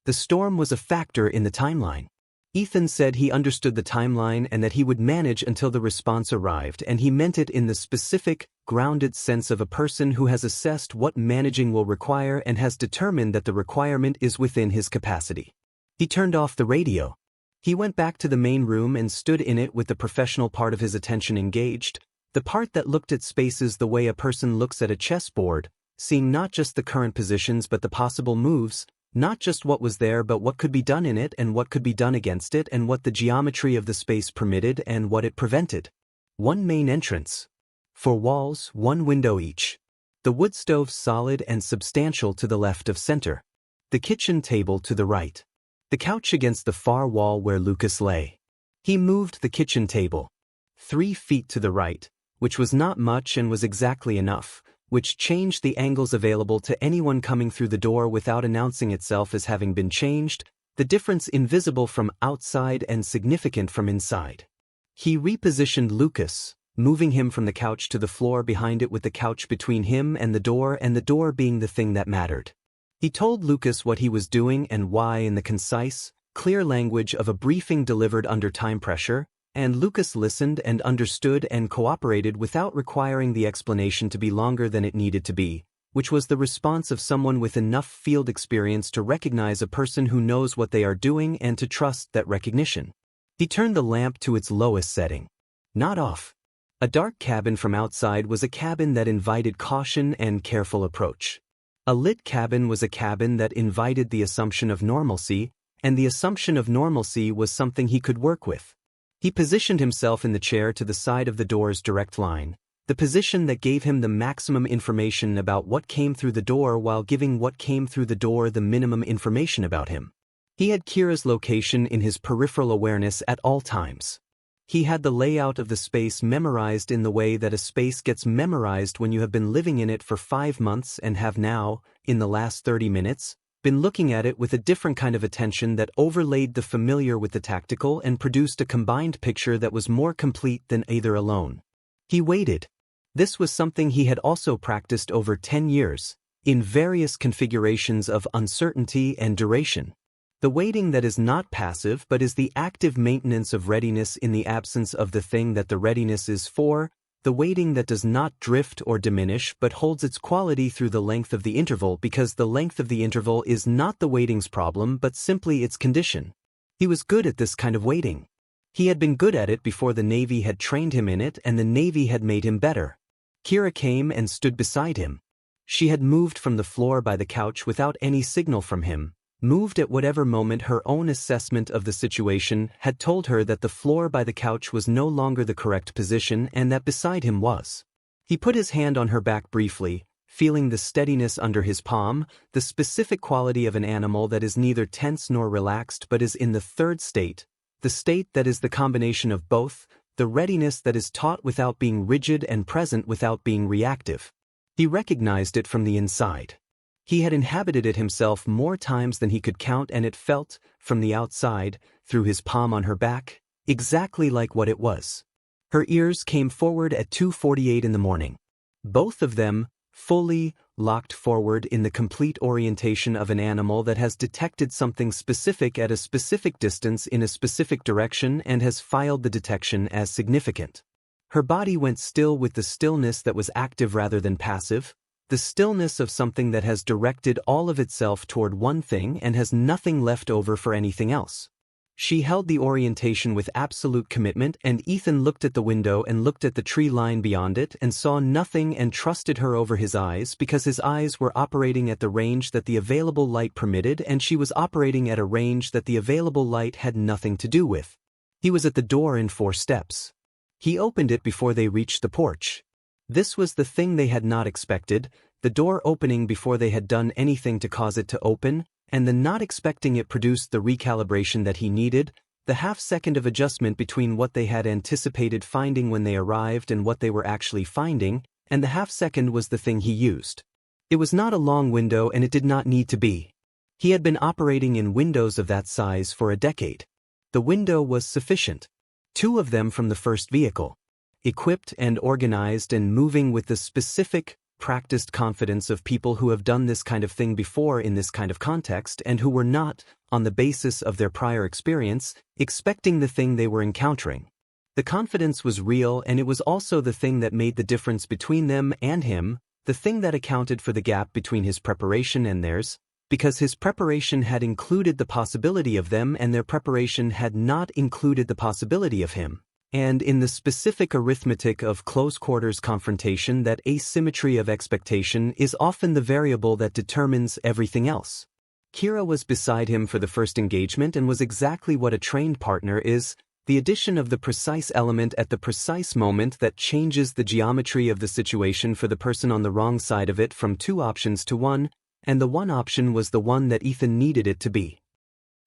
The storm was a factor in the timeline. Ethan said he understood the timeline and that he would manage until the response arrived, and he meant it in the specific, grounded sense of a person who has assessed what managing will require and has determined that the requirement is within his capacity. He turned off the radio. He went back to the main room and stood in it with the professional part of his attention engaged, the part that looked at spaces the way a person looks at a chessboard, seeing not just the current positions but the possible moves, not just what was there but what could be done in it and what could be done against it and what the geometry of the space permitted and what it prevented. One main entrance. 4 walls, 1 window each. The wood stove solid and substantial to the left of center. The kitchen table to the right. The couch against the far wall where Lucas lay. He moved the kitchen table 3 feet to the right, which was not much and was exactly enough, which changed the angles available to anyone coming through the door without announcing itself as having been changed, the difference invisible from outside and significant from inside. He repositioned Lucas, moving him from the couch to the floor behind it with the couch between him and the door being the thing that mattered. He told Lucas what he was doing and why in the concise, clear language of a briefing delivered under time pressure, and Lucas listened and understood and cooperated without requiring the explanation to be longer than it needed to be, which was the response of someone with enough field experience to recognize a person who knows what they are doing and to trust that recognition. He turned the lamp to its lowest setting. Not off. A dark cabin from outside was a cabin that invited caution and careful approach. A lit cabin was a cabin that invited the assumption of normalcy, and the assumption of normalcy was something he could work with. He positioned himself in the chair to the side of the door's direct line, the position that gave him the maximum information about what came through the door while giving what came through the door the minimum information about him. He had Kira's location in his peripheral awareness at all times. He had the layout of the space memorized in the way that a space gets memorized when you have been living in it for 5 months and have now, in the last 30 minutes, been looking at it with a different kind of attention that overlaid the familiar with the tactical and produced a combined picture that was more complete than either alone. He waited. This was something he had also practiced over 10 years, in various configurations of uncertainty and duration. The waiting that is not passive but is the active maintenance of readiness in the absence of the thing that the readiness is for, the waiting that does not drift or diminish but holds its quality through the length of the interval because the length of the interval is not the waiting's problem but simply its condition. He was good at this kind of waiting. He had been good at it before the Navy had trained him in it and the Navy had made him better. Kira came and stood beside him. She had moved from the floor by the couch without any signal from him, moved at whatever moment her own assessment of the situation had told her that the floor by the couch was no longer the correct position and that beside him was. He put his hand on her back briefly, feeling the steadiness under his palm, the specific quality of an animal that is neither tense nor relaxed but is in the third state, the state that is the combination of both, the readiness that is taut without being rigid and present without being reactive. He recognized it from the inside. He had inhabited it himself more times than he could count and it felt, from the outside, through his palm on her back, exactly like what it was. Her ears came forward at 2:48 in the morning. Both of them, fully, locked forward in the complete orientation of an animal that has detected something specific at a specific distance in a specific direction and has filed the detection as significant. Her body went still with the stillness that was active rather than passive, the stillness of something that has directed all of itself toward one thing and has nothing left over for anything else. She held the orientation with absolute commitment, and Ethan looked at the window and looked at the tree line beyond it and saw nothing and trusted her over his eyes because his eyes were operating at the range that the available light permitted and she was operating at a range that the available light had nothing to do with. He was at the door in 4 steps. He opened it before they reached the porch. This was the thing they had not expected, the door opening before they had done anything to cause it to open, and the not expecting it produced the recalibration that he needed, the half-second of adjustment between what they had anticipated finding when they arrived and what they were actually finding, and the half-second was the thing he used. It was not a long window and it did not need to be. He had been operating in windows of that size for a decade. The window was sufficient. 2 of them from the first vehicle. Equipped and organized and moving with the specific, practiced confidence of people who have done this kind of thing before in this kind of context and who were not, on the basis of their prior experience, expecting the thing they were encountering. The confidence was real, and it was also the thing that made the difference between them and him, the thing that accounted for the gap between his preparation and theirs, because his preparation had included the possibility of them and their preparation had not included the possibility of him. And in the specific arithmetic of close-quarters confrontation, that asymmetry of expectation is often the variable that determines everything else. Kira was beside him for the first engagement and was exactly what a trained partner is, the addition of the precise element at the precise moment that changes the geometry of the situation for the person on the wrong side of it from two options to one, and the one option was the one that Ethan needed it to be.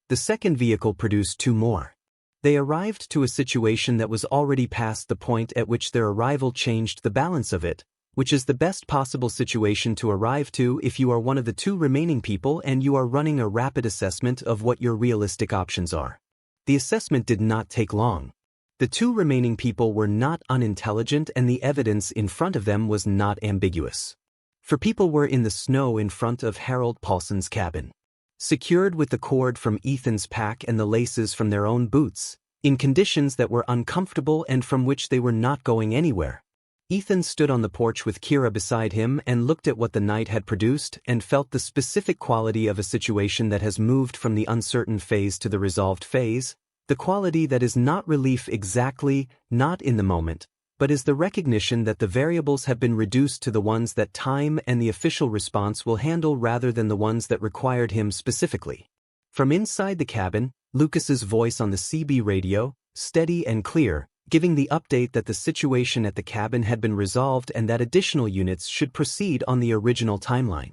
The second vehicle produced two more. They arrived to a situation that was already past the point at which their arrival changed the balance of it, which is the best possible situation to arrive to if you are one of the two remaining people and you are running a rapid assessment of what your realistic options are. The assessment did not take long. The two remaining people were not unintelligent and the evidence in front of them was not ambiguous. For people were in the snow in front of Harold Paulson's cabin, secured with the cord from Ethan's pack and the laces from their own boots, in conditions that were uncomfortable and from which they were not going anywhere. Ethan stood on the porch with Kira beside him and looked at what the night had produced and felt the specific quality of a situation that has moved from the uncertain phase to the resolved phase, the quality that is not relief exactly, not in the moment, but is the recognition that the variables have been reduced to the ones that time and the official response will handle rather than the ones that required him specifically. From inside the cabin, Lucas's voice on the CB radio, steady and clear, giving the update that the situation at the cabin had been resolved and that additional units should proceed on the original timeline.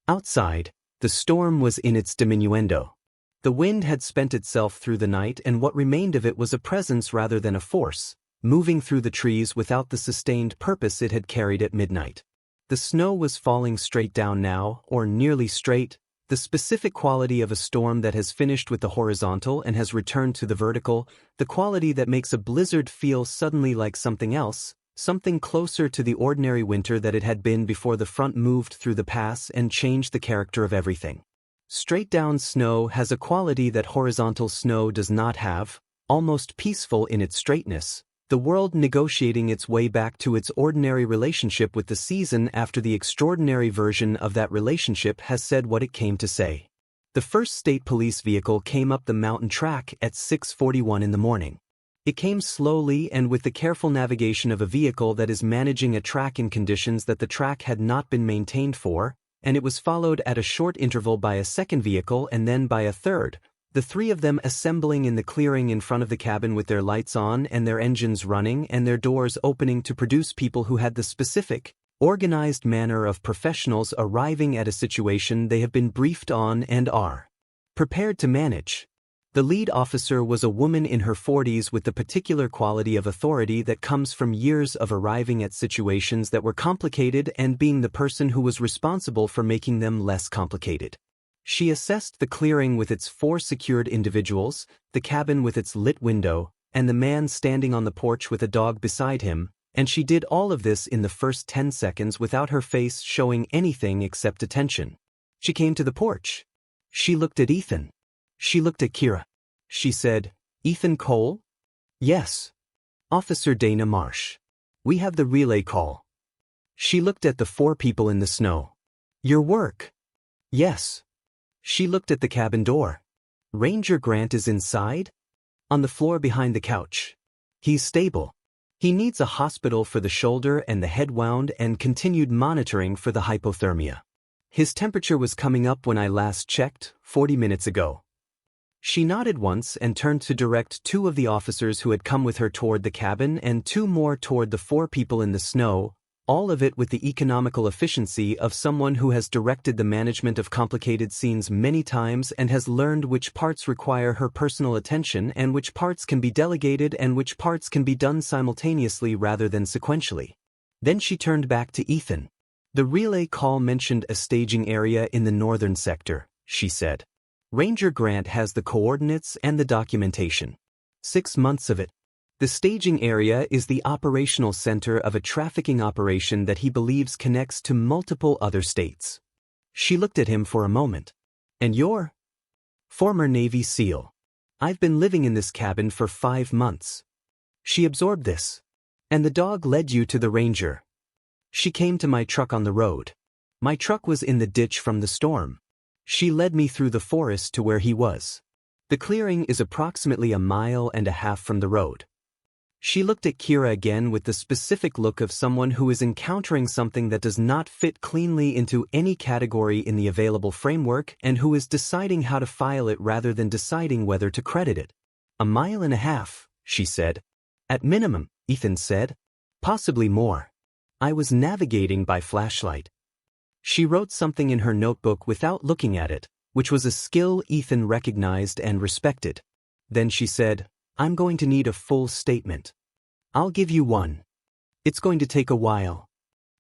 Outside, the storm was in its diminuendo. The wind had spent itself through the night and what remained of it was a presence rather than a force, moving through the trees without the sustained purpose it had carried at midnight. The snow was falling straight down now, or nearly straight, the specific quality of a storm that has finished with the horizontal and has returned to the vertical, the quality that makes a blizzard feel suddenly like something else, something closer to the ordinary winter that it had been before the front moved through the pass and changed the character of everything. Straight-down snow has a quality that horizontal snow does not have, almost peaceful in its straightness, the world negotiating its way back to its ordinary relationship with the season after the extraordinary version of that relationship has said what it came to say. The first state police vehicle came up the mountain track at 6:41 in the morning. It came slowly and with the careful navigation of a vehicle that is managing a track in conditions that the track had not been maintained for, and it was followed at a short interval by a second vehicle and then by a third, the three of them assembling in the clearing in front of the cabin with their lights on and their engines running and their doors opening to produce people who had the specific, organized manner of professionals arriving at a situation they have been briefed on and are prepared to manage. The lead officer was a woman in her 40s with the particular quality of authority that comes from years of arriving at situations that were complicated and being the person who was responsible for making them less complicated. She assessed the clearing with its 4 secured individuals, the cabin with its lit window, and the man standing on the porch with a dog beside him, and she did all of this in the first 10 seconds without her face showing anything except attention. She came to the porch. She looked at Ethan. She looked at Kira. She said, "Ethan Cole?" "Yes. Officer Dana Marsh. We have the relay call." She looked at the 4 people in the snow. "Your work?" "Yes." She looked at the cabin door. "Ranger Grant is inside?" "On the floor behind the couch. He's stable. He needs a hospital for the shoulder and the head wound and continued monitoring for the hypothermia. His temperature was coming up when I last checked, 40 minutes ago." She nodded once and turned to direct 2 of the officers who had come with her toward the cabin and 2 more toward the 4 people in the snow, all of it with the economical efficiency of someone who has directed the management of complicated scenes many times and has learned which parts require her personal attention and which parts can be delegated and which parts can be done simultaneously rather than sequentially. Then she turned back to Ethan. "The relay call mentioned a staging area in the northern sector," she said. "Ranger Grant has the coordinates and the documentation. 6 months of it. The staging area is the operational center of a trafficking operation that he believes connects to multiple other states. She looked at him for a moment. And you're? Former Navy SEAL. I've been living in this cabin for 5 months. She absorbed this. And the dog led you to the ranger. She came to my truck on the road. My truck was in the ditch from the storm. She led me through the forest to where he was. The clearing is approximately 1.5 miles from the road. She looked at Kira again with the specific look of someone who is encountering something that does not fit cleanly into any category in the available framework and who is deciding how to file it rather than deciding whether to credit it. 1.5 miles, she said. At minimum, Ethan said. Possibly more. I was navigating by flashlight. She wrote something in her notebook without looking at it, which was a skill Ethan recognized and respected. Then she said, I'm going to need a full statement. I'll give you one. It's going to take a while.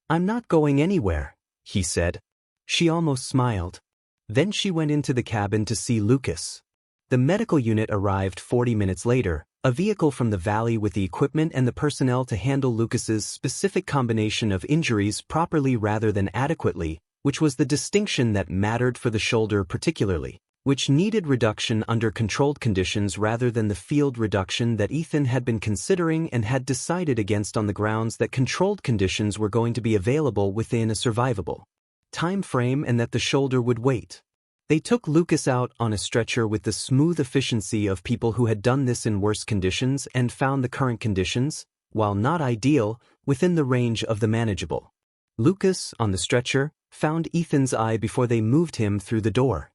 I'm not going anywhere, he said. She almost smiled. Then she went into the cabin to see Lucas. The medical unit arrived 40 minutes later, a vehicle from the valley with the equipment and the personnel to handle Lucas's specific combination of injuries properly rather than adequately, which was the distinction that mattered for the shoulder particularly, which needed reduction under controlled conditions rather than the field reduction that Ethan had been considering and had decided against on the grounds that controlled conditions were going to be available within a survivable time frame and that the shoulder would wait. They took Lucas out on a stretcher with the smooth efficiency of people who had done this in worse conditions and found the current conditions, while not ideal, within the range of the manageable. Lucas, on the stretcher, found Ethan's eye before they moved him through the door.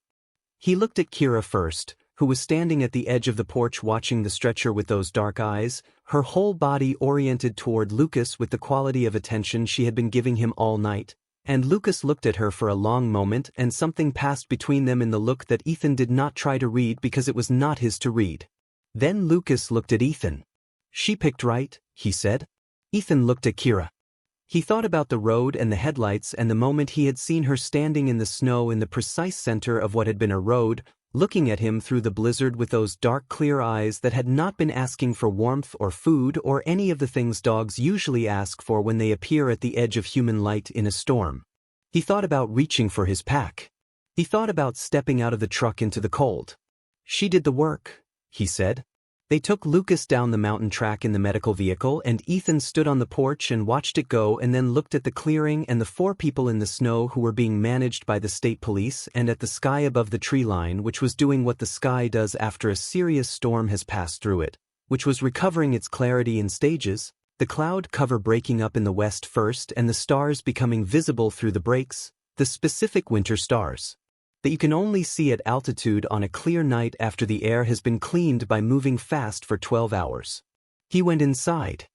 He looked at Kira first, who was standing at the edge of the porch watching the stretcher with those dark eyes, her whole body oriented toward Lucas with the quality of attention she had been giving him all night, and Lucas looked at her for a long moment and something passed between them in the look that Ethan did not try to read because it was not his to read. Then Lucas looked at Ethan. She picked right, he said. Ethan looked at Kira. He thought about the road and the headlights and the moment he had seen her standing in the snow in the precise center of what had been a road, looking at him through the blizzard with those dark clear eyes that had not been asking for warmth or food or any of the things dogs usually ask for when they appear at the edge of human light in a storm. He thought about reaching for his pack. He thought about stepping out of the truck into the cold. She did the work, he said. They took Lucas down the mountain track in the medical vehicle and Ethan stood on the porch and watched it go and then looked at the clearing and the 4 people in the snow who were being managed by the state police and at the sky above the tree line which was doing what the sky does after a serious storm has passed through it, which was recovering its clarity in stages, the cloud cover breaking up in the west first and the stars becoming visible through the breaks, the specific winter stars that you can only see at altitude on a clear night after the air has been cleaned by moving fast for 12 hours. He went inside.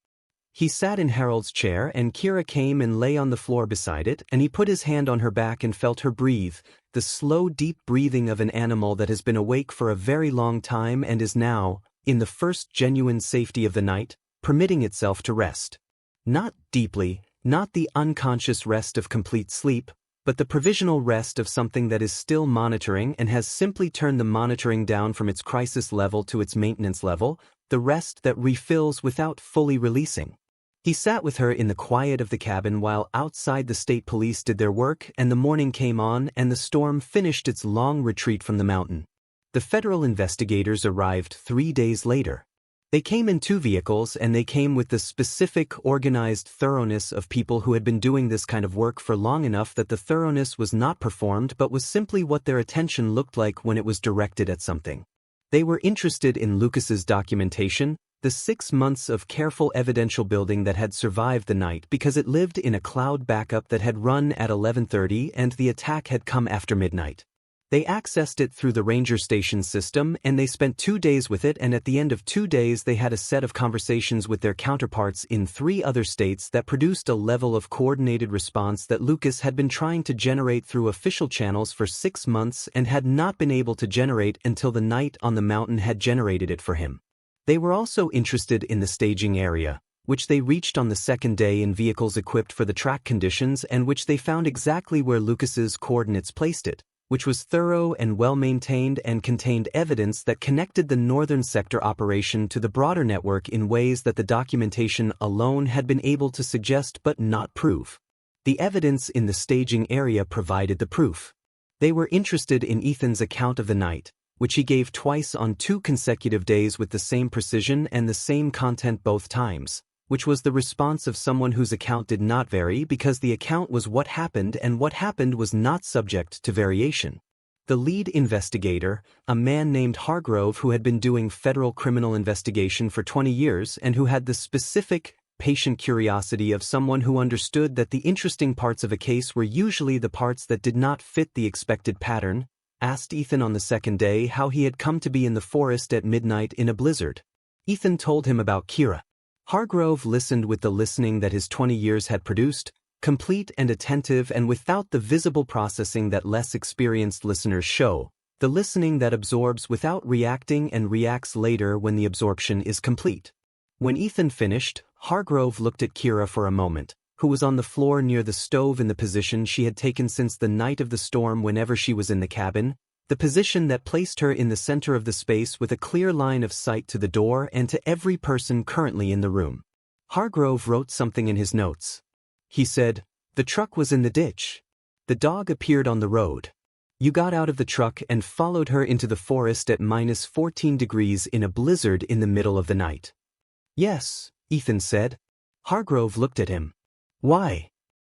He sat in Harold's chair and Kira came and lay on the floor beside it and he put his hand on her back and felt her breathe, the slow deep breathing of an animal that has been awake for a very long time and is now, in the first genuine safety of the night, permitting itself to rest. Not deeply, not the unconscious rest of complete sleep, but the provisional rest of something that is still monitoring and has simply turned the monitoring down from its crisis level to its maintenance level, the rest that refills without fully releasing. He sat with her in the quiet of the cabin while outside the state police did their work and the morning came on and the storm finished its long retreat from the mountain. The federal investigators arrived 3 days later. They came in 2 vehicles and they came with the specific, organized thoroughness of people who had been doing this kind of work for long enough that the thoroughness was not performed but was simply what their attention looked like when it was directed at something. They were interested in Lucas's documentation, the 6 months of careful evidential building that had survived the night because it lived in a cloud backup that had run at 11:30 and the attack had come after midnight. They accessed it through the ranger station system and they spent 2 days with it and at the end of 2 days they had a set of conversations with their counterparts in 3 other states that produced a level of coordinated response that Lucas had been trying to generate through official channels for 6 months and had not been able to generate until the night on the mountain had generated it for him. They were also interested in the staging area, which they reached on the 2nd day in vehicles equipped for the track conditions and which they found exactly where Lucas's coordinates placed it, which was thorough and well-maintained and contained evidence that connected the northern sector operation to the broader network in ways that the documentation alone had been able to suggest but not prove. The evidence in the staging area provided the proof. They were interested in Ethan's account of the night, which he gave twice on 2 consecutive days with the same precision and the same content both times, which was the response of someone whose account did not vary because the account was what happened and what happened was not subject to variation. The lead investigator, a man named Hargrove who had been doing federal criminal investigation for 20 years and who had the specific, patient curiosity of someone who understood that the interesting parts of a case were usually the parts that did not fit the expected pattern, asked Ethan on the second day how he had come to be in the forest at midnight in a blizzard. Ethan told him about Kira. Hargrove listened with the listening that his 20 years had produced, complete and attentive and without the visible processing that less experienced listeners show, the listening that absorbs without reacting and reacts later when the absorption is complete. When Ethan finished, Hargrove looked at Kira for a moment, who was on the floor near the stove in the position she had taken since the night of the storm whenever she was in the cabin, the position that placed her in the center of the space with a clear line of sight to the door and to every person currently in the room. Hargrove wrote something in his notes. He said, "The truck was in the ditch. The dog appeared on the road. You got out of the truck and followed her into the forest at -14 degrees in a blizzard in the middle of the night." "Yes," Ethan said. Hargrove looked at him. "Why?"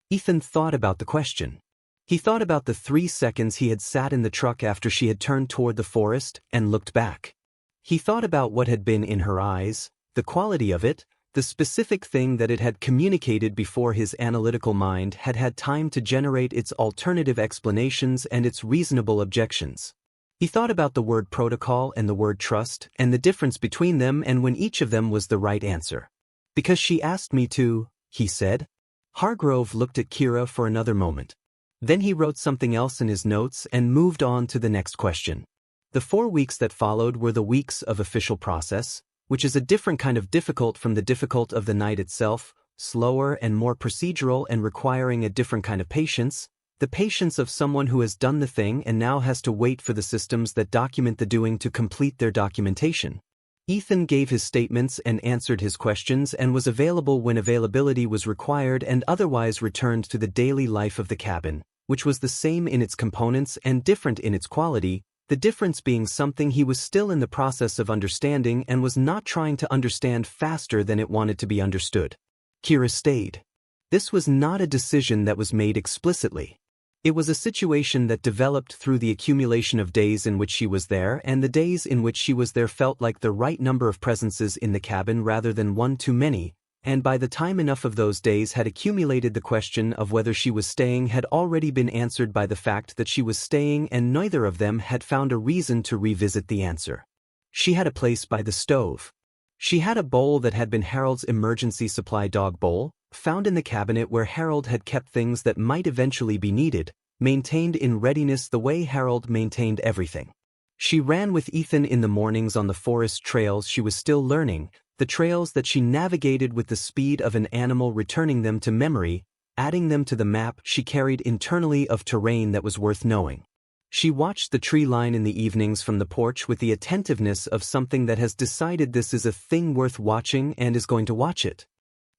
Ethan thought about the question. He thought about the 3 seconds he had sat in the truck after she had turned toward the forest and looked back. He thought about what had been in her eyes, the quality of it, the specific thing that it had communicated before his analytical mind had had time to generate its alternative explanations and its reasonable objections. He thought about the word protocol and the word trust and the difference between them and when each of them was the right answer. "Because she asked me to," he said. Hargrove looked at Kira for another moment. Then he wrote something else in his notes and moved on to the next question. The 4 weeks that followed were the weeks of official process, which is a different kind of difficult from the difficult of the night itself, slower and more procedural and requiring a different kind of patience, the patience of someone who has done the thing and now has to wait for the systems that document the doing to complete their documentation. Ethan gave his statements and answered his questions and was available when availability was required and otherwise returned to the daily life of the cabin, which was the same in its components and different in its quality, the difference being something he was still in the process of understanding and was not trying to understand faster than it wanted to be understood. Kira stayed. This was not a decision that was made explicitly. It was a situation that developed through the accumulation of days in which she was there, and the days in which she was there felt like the right number of presences in the cabin rather than one too many, and by the time enough of those days had accumulated the question of whether she was staying had already been answered by the fact that she was staying and neither of them had found a reason to revisit the answer. She had a place by the stove. She had a bowl that had been Harold's emergency supply dog bowl, found in the cabinet where Harold had kept things that might eventually be needed, maintained in readiness the way Harold maintained everything. She ran with Ethan in the mornings on the forest trails she was still learning, the trails that she navigated with the speed of an animal returning them to memory, adding them to the map she carried internally of terrain that was worth knowing. She watched the tree line in the evenings from the porch with the attentiveness of something that has decided this is a thing worth watching and is going to watch it.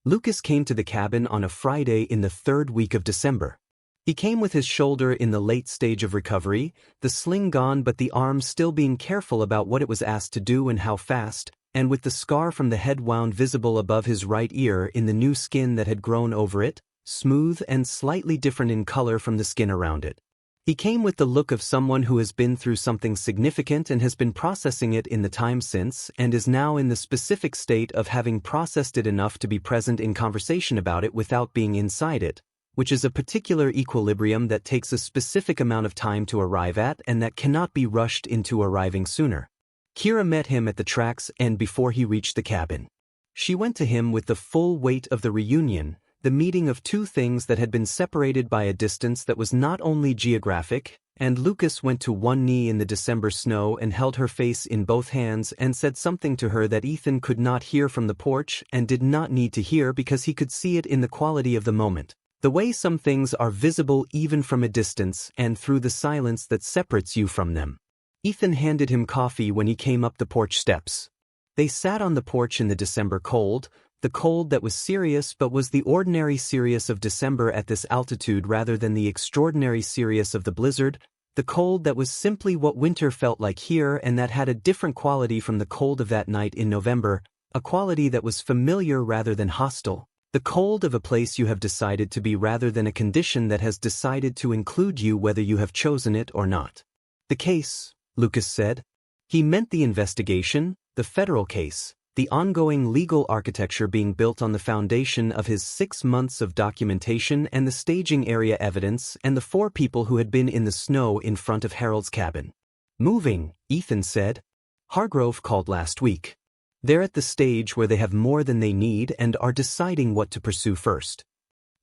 Lucas came to the cabin on a Friday in the 3rd week of December. He came with his shoulder in the late stage of recovery, the sling gone but the arm still being careful about what it was asked to do and how fast, and with the scar from the head wound visible above his right ear in the new skin that had grown over it, smooth and slightly different in color from the skin around it. He came with the look of someone who has been through something significant and has been processing it in the time since and is now in the specific state of having processed it enough to be present in conversation about it without being inside it, which is a particular equilibrium that takes a specific amount of time to arrive at and that cannot be rushed into arriving sooner. Kira met him at the tracks and before he reached the cabin. She went to him with the full weight of the reunion, the meeting of two things that had been separated by a distance that was not only geographic, and Lucas went to one knee in the December snow and held her face in both hands and said something to her that Ethan could not hear from the porch and did not need to hear because he could see it in the quality of the moment. The way some things are visible even from a distance and through the silence that separates you from them. Ethan handed him coffee when he came up the porch steps. They sat on the porch in the December cold, the cold that was serious but was the ordinary serious of December at this altitude rather than the extraordinary serious of the blizzard, the cold that was simply what winter felt like here and that had a different quality from the cold of that night in November, a quality that was familiar rather than hostile, the cold of a place you have decided to be rather than a condition that has decided to include you whether you have chosen it or not. The case, Lucas said. He meant the investigation, the federal case, the ongoing legal architecture being built on the foundation of his 6 months of documentation and the staging area evidence and the 4 people who had been in the snow in front of Harold's cabin. Moving, Ethan said. Hargrove called last week. They're at the stage where they have more than they need and are deciding what to pursue first.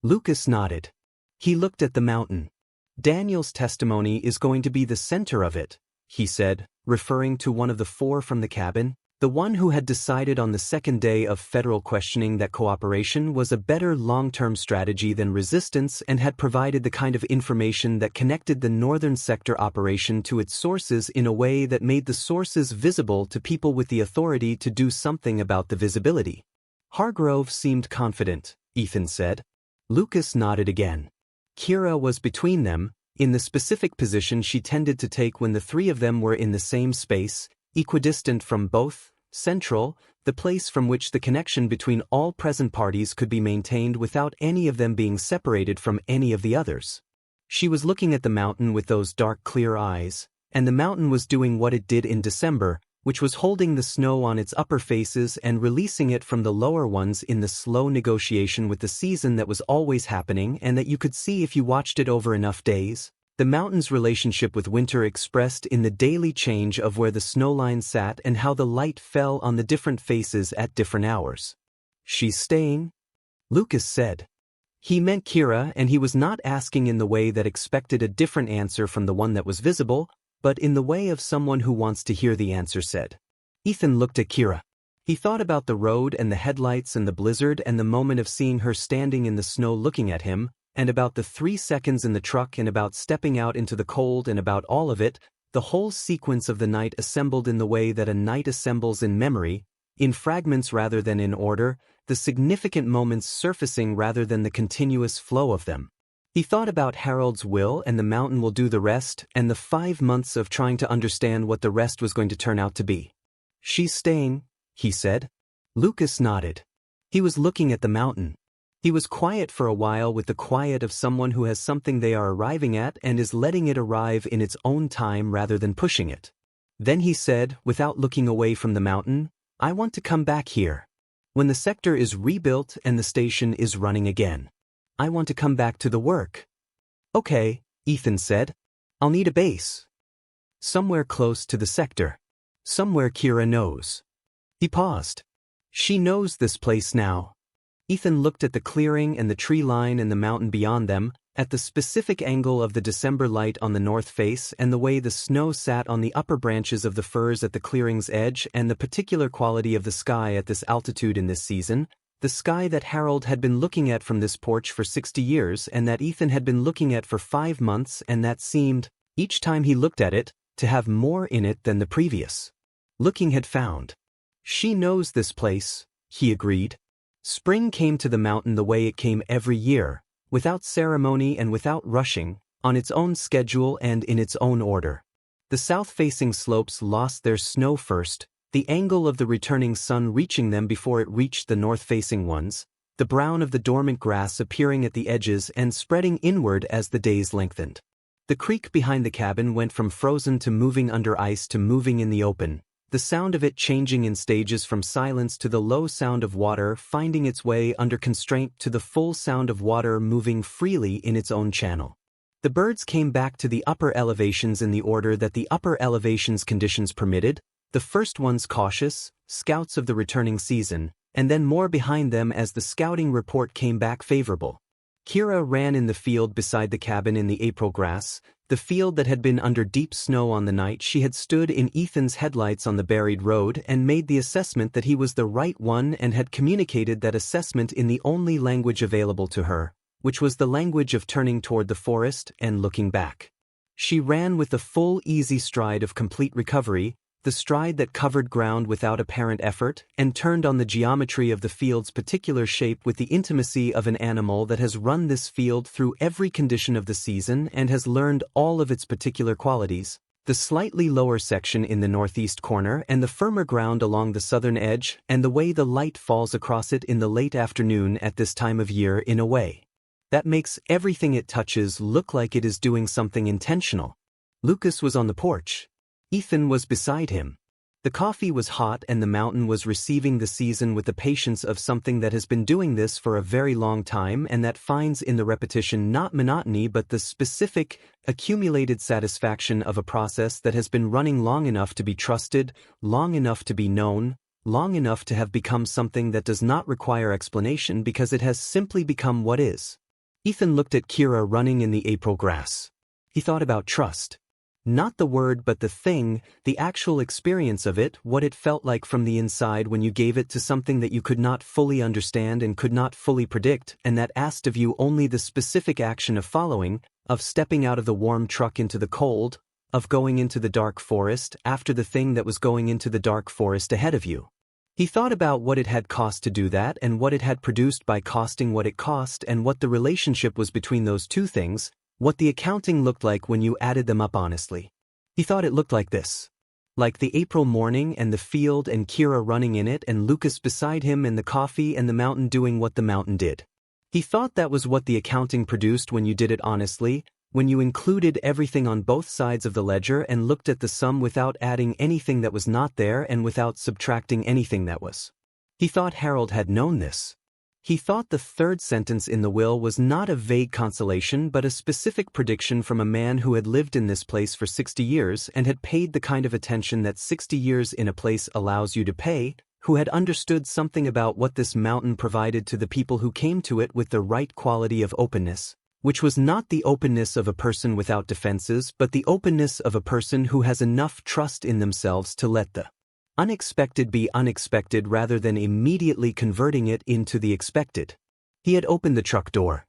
Lucas nodded. He looked at the mountain. Daniel's testimony is going to be the center of it, he said, referring to one of the 4 from the cabin, the one who had decided on the second day of federal questioning that cooperation was a better long-term strategy than resistance and had provided the kind of information that connected the northern sector operation to its sources in a way that made the sources visible to people with the authority to do something about the visibility. Hargrove seemed confident, Ethan said. Lucas nodded again. Kira was between them, in the specific position she tended to take when the 3 of them were in the same space, equidistant from both, central, the place from which the connection between all present parties could be maintained without any of them being separated from any of the others. She was looking at the mountain with those dark clear eyes, and the mountain was doing what it did in December, which was holding the snow on its upper faces and releasing it from the lower ones in the slow negotiation with the season that was always happening and that you could see if you watched it over enough days. The mountain's relationship with winter expressed in the daily change of where the snowline sat and how the light fell on the different faces at different hours. She's staying? Lucas said. He meant Kira, and he was not asking in the way that expected a different answer from the one that was visible, but in the way of someone who wants to hear the answer said. Ethan looked at Kira. He thought about the road and the headlights and the blizzard and the moment of seeing her standing in the snow looking at him, and about the 3 seconds in the truck and about stepping out into the cold and about all of it, the whole sequence of the night assembled in the way that a night assembles in memory, in fragments rather than in order, the significant moments surfacing rather than the continuous flow of them. He thought about Harold's will and the mountain will do the rest and the 5 months of trying to understand what the rest was going to turn out to be. She's staying, he said. Lucas nodded. He was looking at the mountain. He was quiet for a while with the quiet of someone who has something they are arriving at and is letting it arrive in its own time rather than pushing it. Then he said, without looking away from the mountain, I want to come back here. When the sector is rebuilt and the station is running again. I want to come back to the work. Okay, Ethan said. I'll need a base. Somewhere close to the sector. Somewhere Kira knows. He paused. She knows this place now. Ethan looked at the clearing and the tree line and the mountain beyond them, at the specific angle of the December light on the north face and the way the snow sat on the upper branches of the firs at the clearing's edge and the particular quality of the sky at this altitude in this season, the sky that Harold had been looking at from this porch for 60 years and that Ethan had been looking at for 5 months and that seemed, each time he looked at it, to have more in it than the previous. Looking had found. She knows this place, he agreed. Spring came to the mountain the way it came every year, without ceremony and without rushing, on its own schedule and in its own order. The south-facing slopes lost their snow first, the angle of the returning sun reaching them before it reached the north-facing ones, the brown of the dormant grass appearing at the edges and spreading inward as the days lengthened. The creek behind the cabin went from frozen to moving under ice to moving in the open, the sound of it changing in stages from silence to the low sound of water finding its way under constraint to the full sound of water moving freely in its own channel. The birds came back to the upper elevations in the order that the upper elevations conditions permitted, the first ones cautious, scouts of the returning season, and then more behind them as the scouting report came back favorable. Kira ran in the field beside the cabin in the April grass, the field that had been under deep snow on the night she had stood in Ethan's headlights on the buried road and made the assessment that he was the right one and had communicated that assessment in the only language available to her, which was the language of turning toward the forest and looking back. She ran with the full easy stride of complete recovery, the stride that covered ground without apparent effort, and turned on the geometry of the field's particular shape with the intimacy of an animal that has run this field through every condition of the season and has learned all of its particular qualities. The slightly lower section in the northeast corner and the firmer ground along the southern edge, and the way the light falls across it in the late afternoon at this time of year in a way that makes everything it touches look like it is doing something intentional. Lucas was on the porch. Ethan was beside him. The coffee was hot and the mountain was receiving the season with the patience of something that has been doing this for a very long time and that finds in the repetition not monotony but the specific, accumulated satisfaction of a process that has been running long enough to be trusted, long enough to be known, long enough to have become something that does not require explanation because it has simply become what is. Ethan looked at Kira running in the April grass. He thought about trust. Not the word but the thing, the actual experience of it, what it felt like from the inside when you gave it to something that you could not fully understand and could not fully predict, and that asked of you only the specific action of following, of stepping out of the warm truck into the cold, of going into the dark forest after the thing that was going into the dark forest ahead of you. He thought about what it had cost to do that and what it had produced by costing what it cost and what the relationship was between those two things, what the accounting looked like when you added them up honestly. He thought it looked like this. Like the April morning and the field and Kira running in it and Lucas beside him and the coffee and the mountain doing what the mountain did. He thought that was what the accounting produced when you did it honestly, when you included everything on both sides of the ledger and looked at the sum without adding anything that was not there and without subtracting anything that was. He thought Harold had known this. He thought the third sentence in the will was not a vague consolation but a specific prediction from a man who had lived in this place for 60 years and had paid the kind of attention that 60 years in a place allows you to pay, who had understood something about what this mountain provided to the people who came to it with the right quality of openness, which was not the openness of a person without defenses but the openness of a person who has enough trust in themselves to let the unexpected be unexpected rather than immediately converting it into the expected. He had opened the truck door.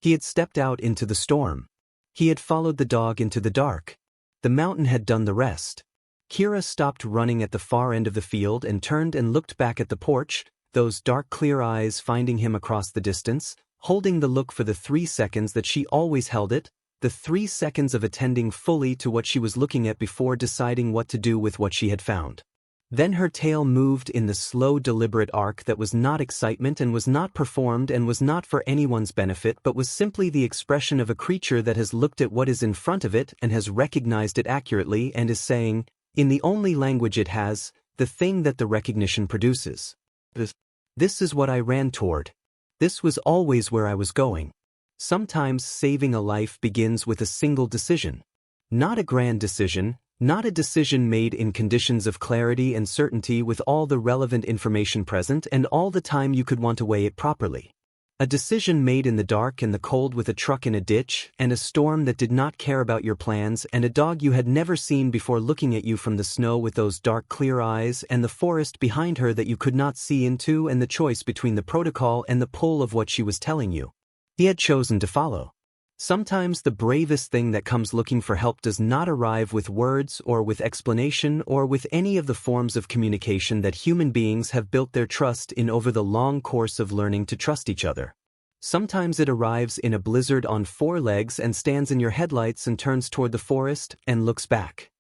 He had stepped out into the storm. He had followed the dog into the dark. The mountain had done the rest. Kira stopped running at the far end of the field and turned and looked back at the porch, those dark clear eyes finding him across the distance, holding the look for the 3 seconds that she always held it, the 3 seconds of attending fully to what she was looking at before deciding what to do with what she had found. Then her tail moved in the slow deliberate arc that was not excitement and was not performed and was not for anyone's benefit but was simply the expression of a creature that has looked at what is in front of it and has recognized it accurately and is saying, in the only language it has, the thing that the recognition produces. This is what I ran toward. This was always where I was going. Sometimes saving a life begins with a single decision. Not a grand decision, not a decision made in conditions of clarity and certainty with all the relevant information present and all the time you could want to weigh it properly. A decision made in the dark and the cold with a truck in a ditch and a storm that did not care about your plans and a dog you had never seen before looking at you from the snow with those dark clear eyes and the forest behind her that you could not see into and the choice between the protocol and the pull of what she was telling you. He had chosen to follow. Sometimes the bravest thing that comes looking for help does not arrive with words or with explanation or with any of the forms of communication that human beings have built their trust in over the long course of learning to trust each other. Sometimes it arrives in a blizzard on 4 legs and stands in your headlights and turns toward the forest and looks back.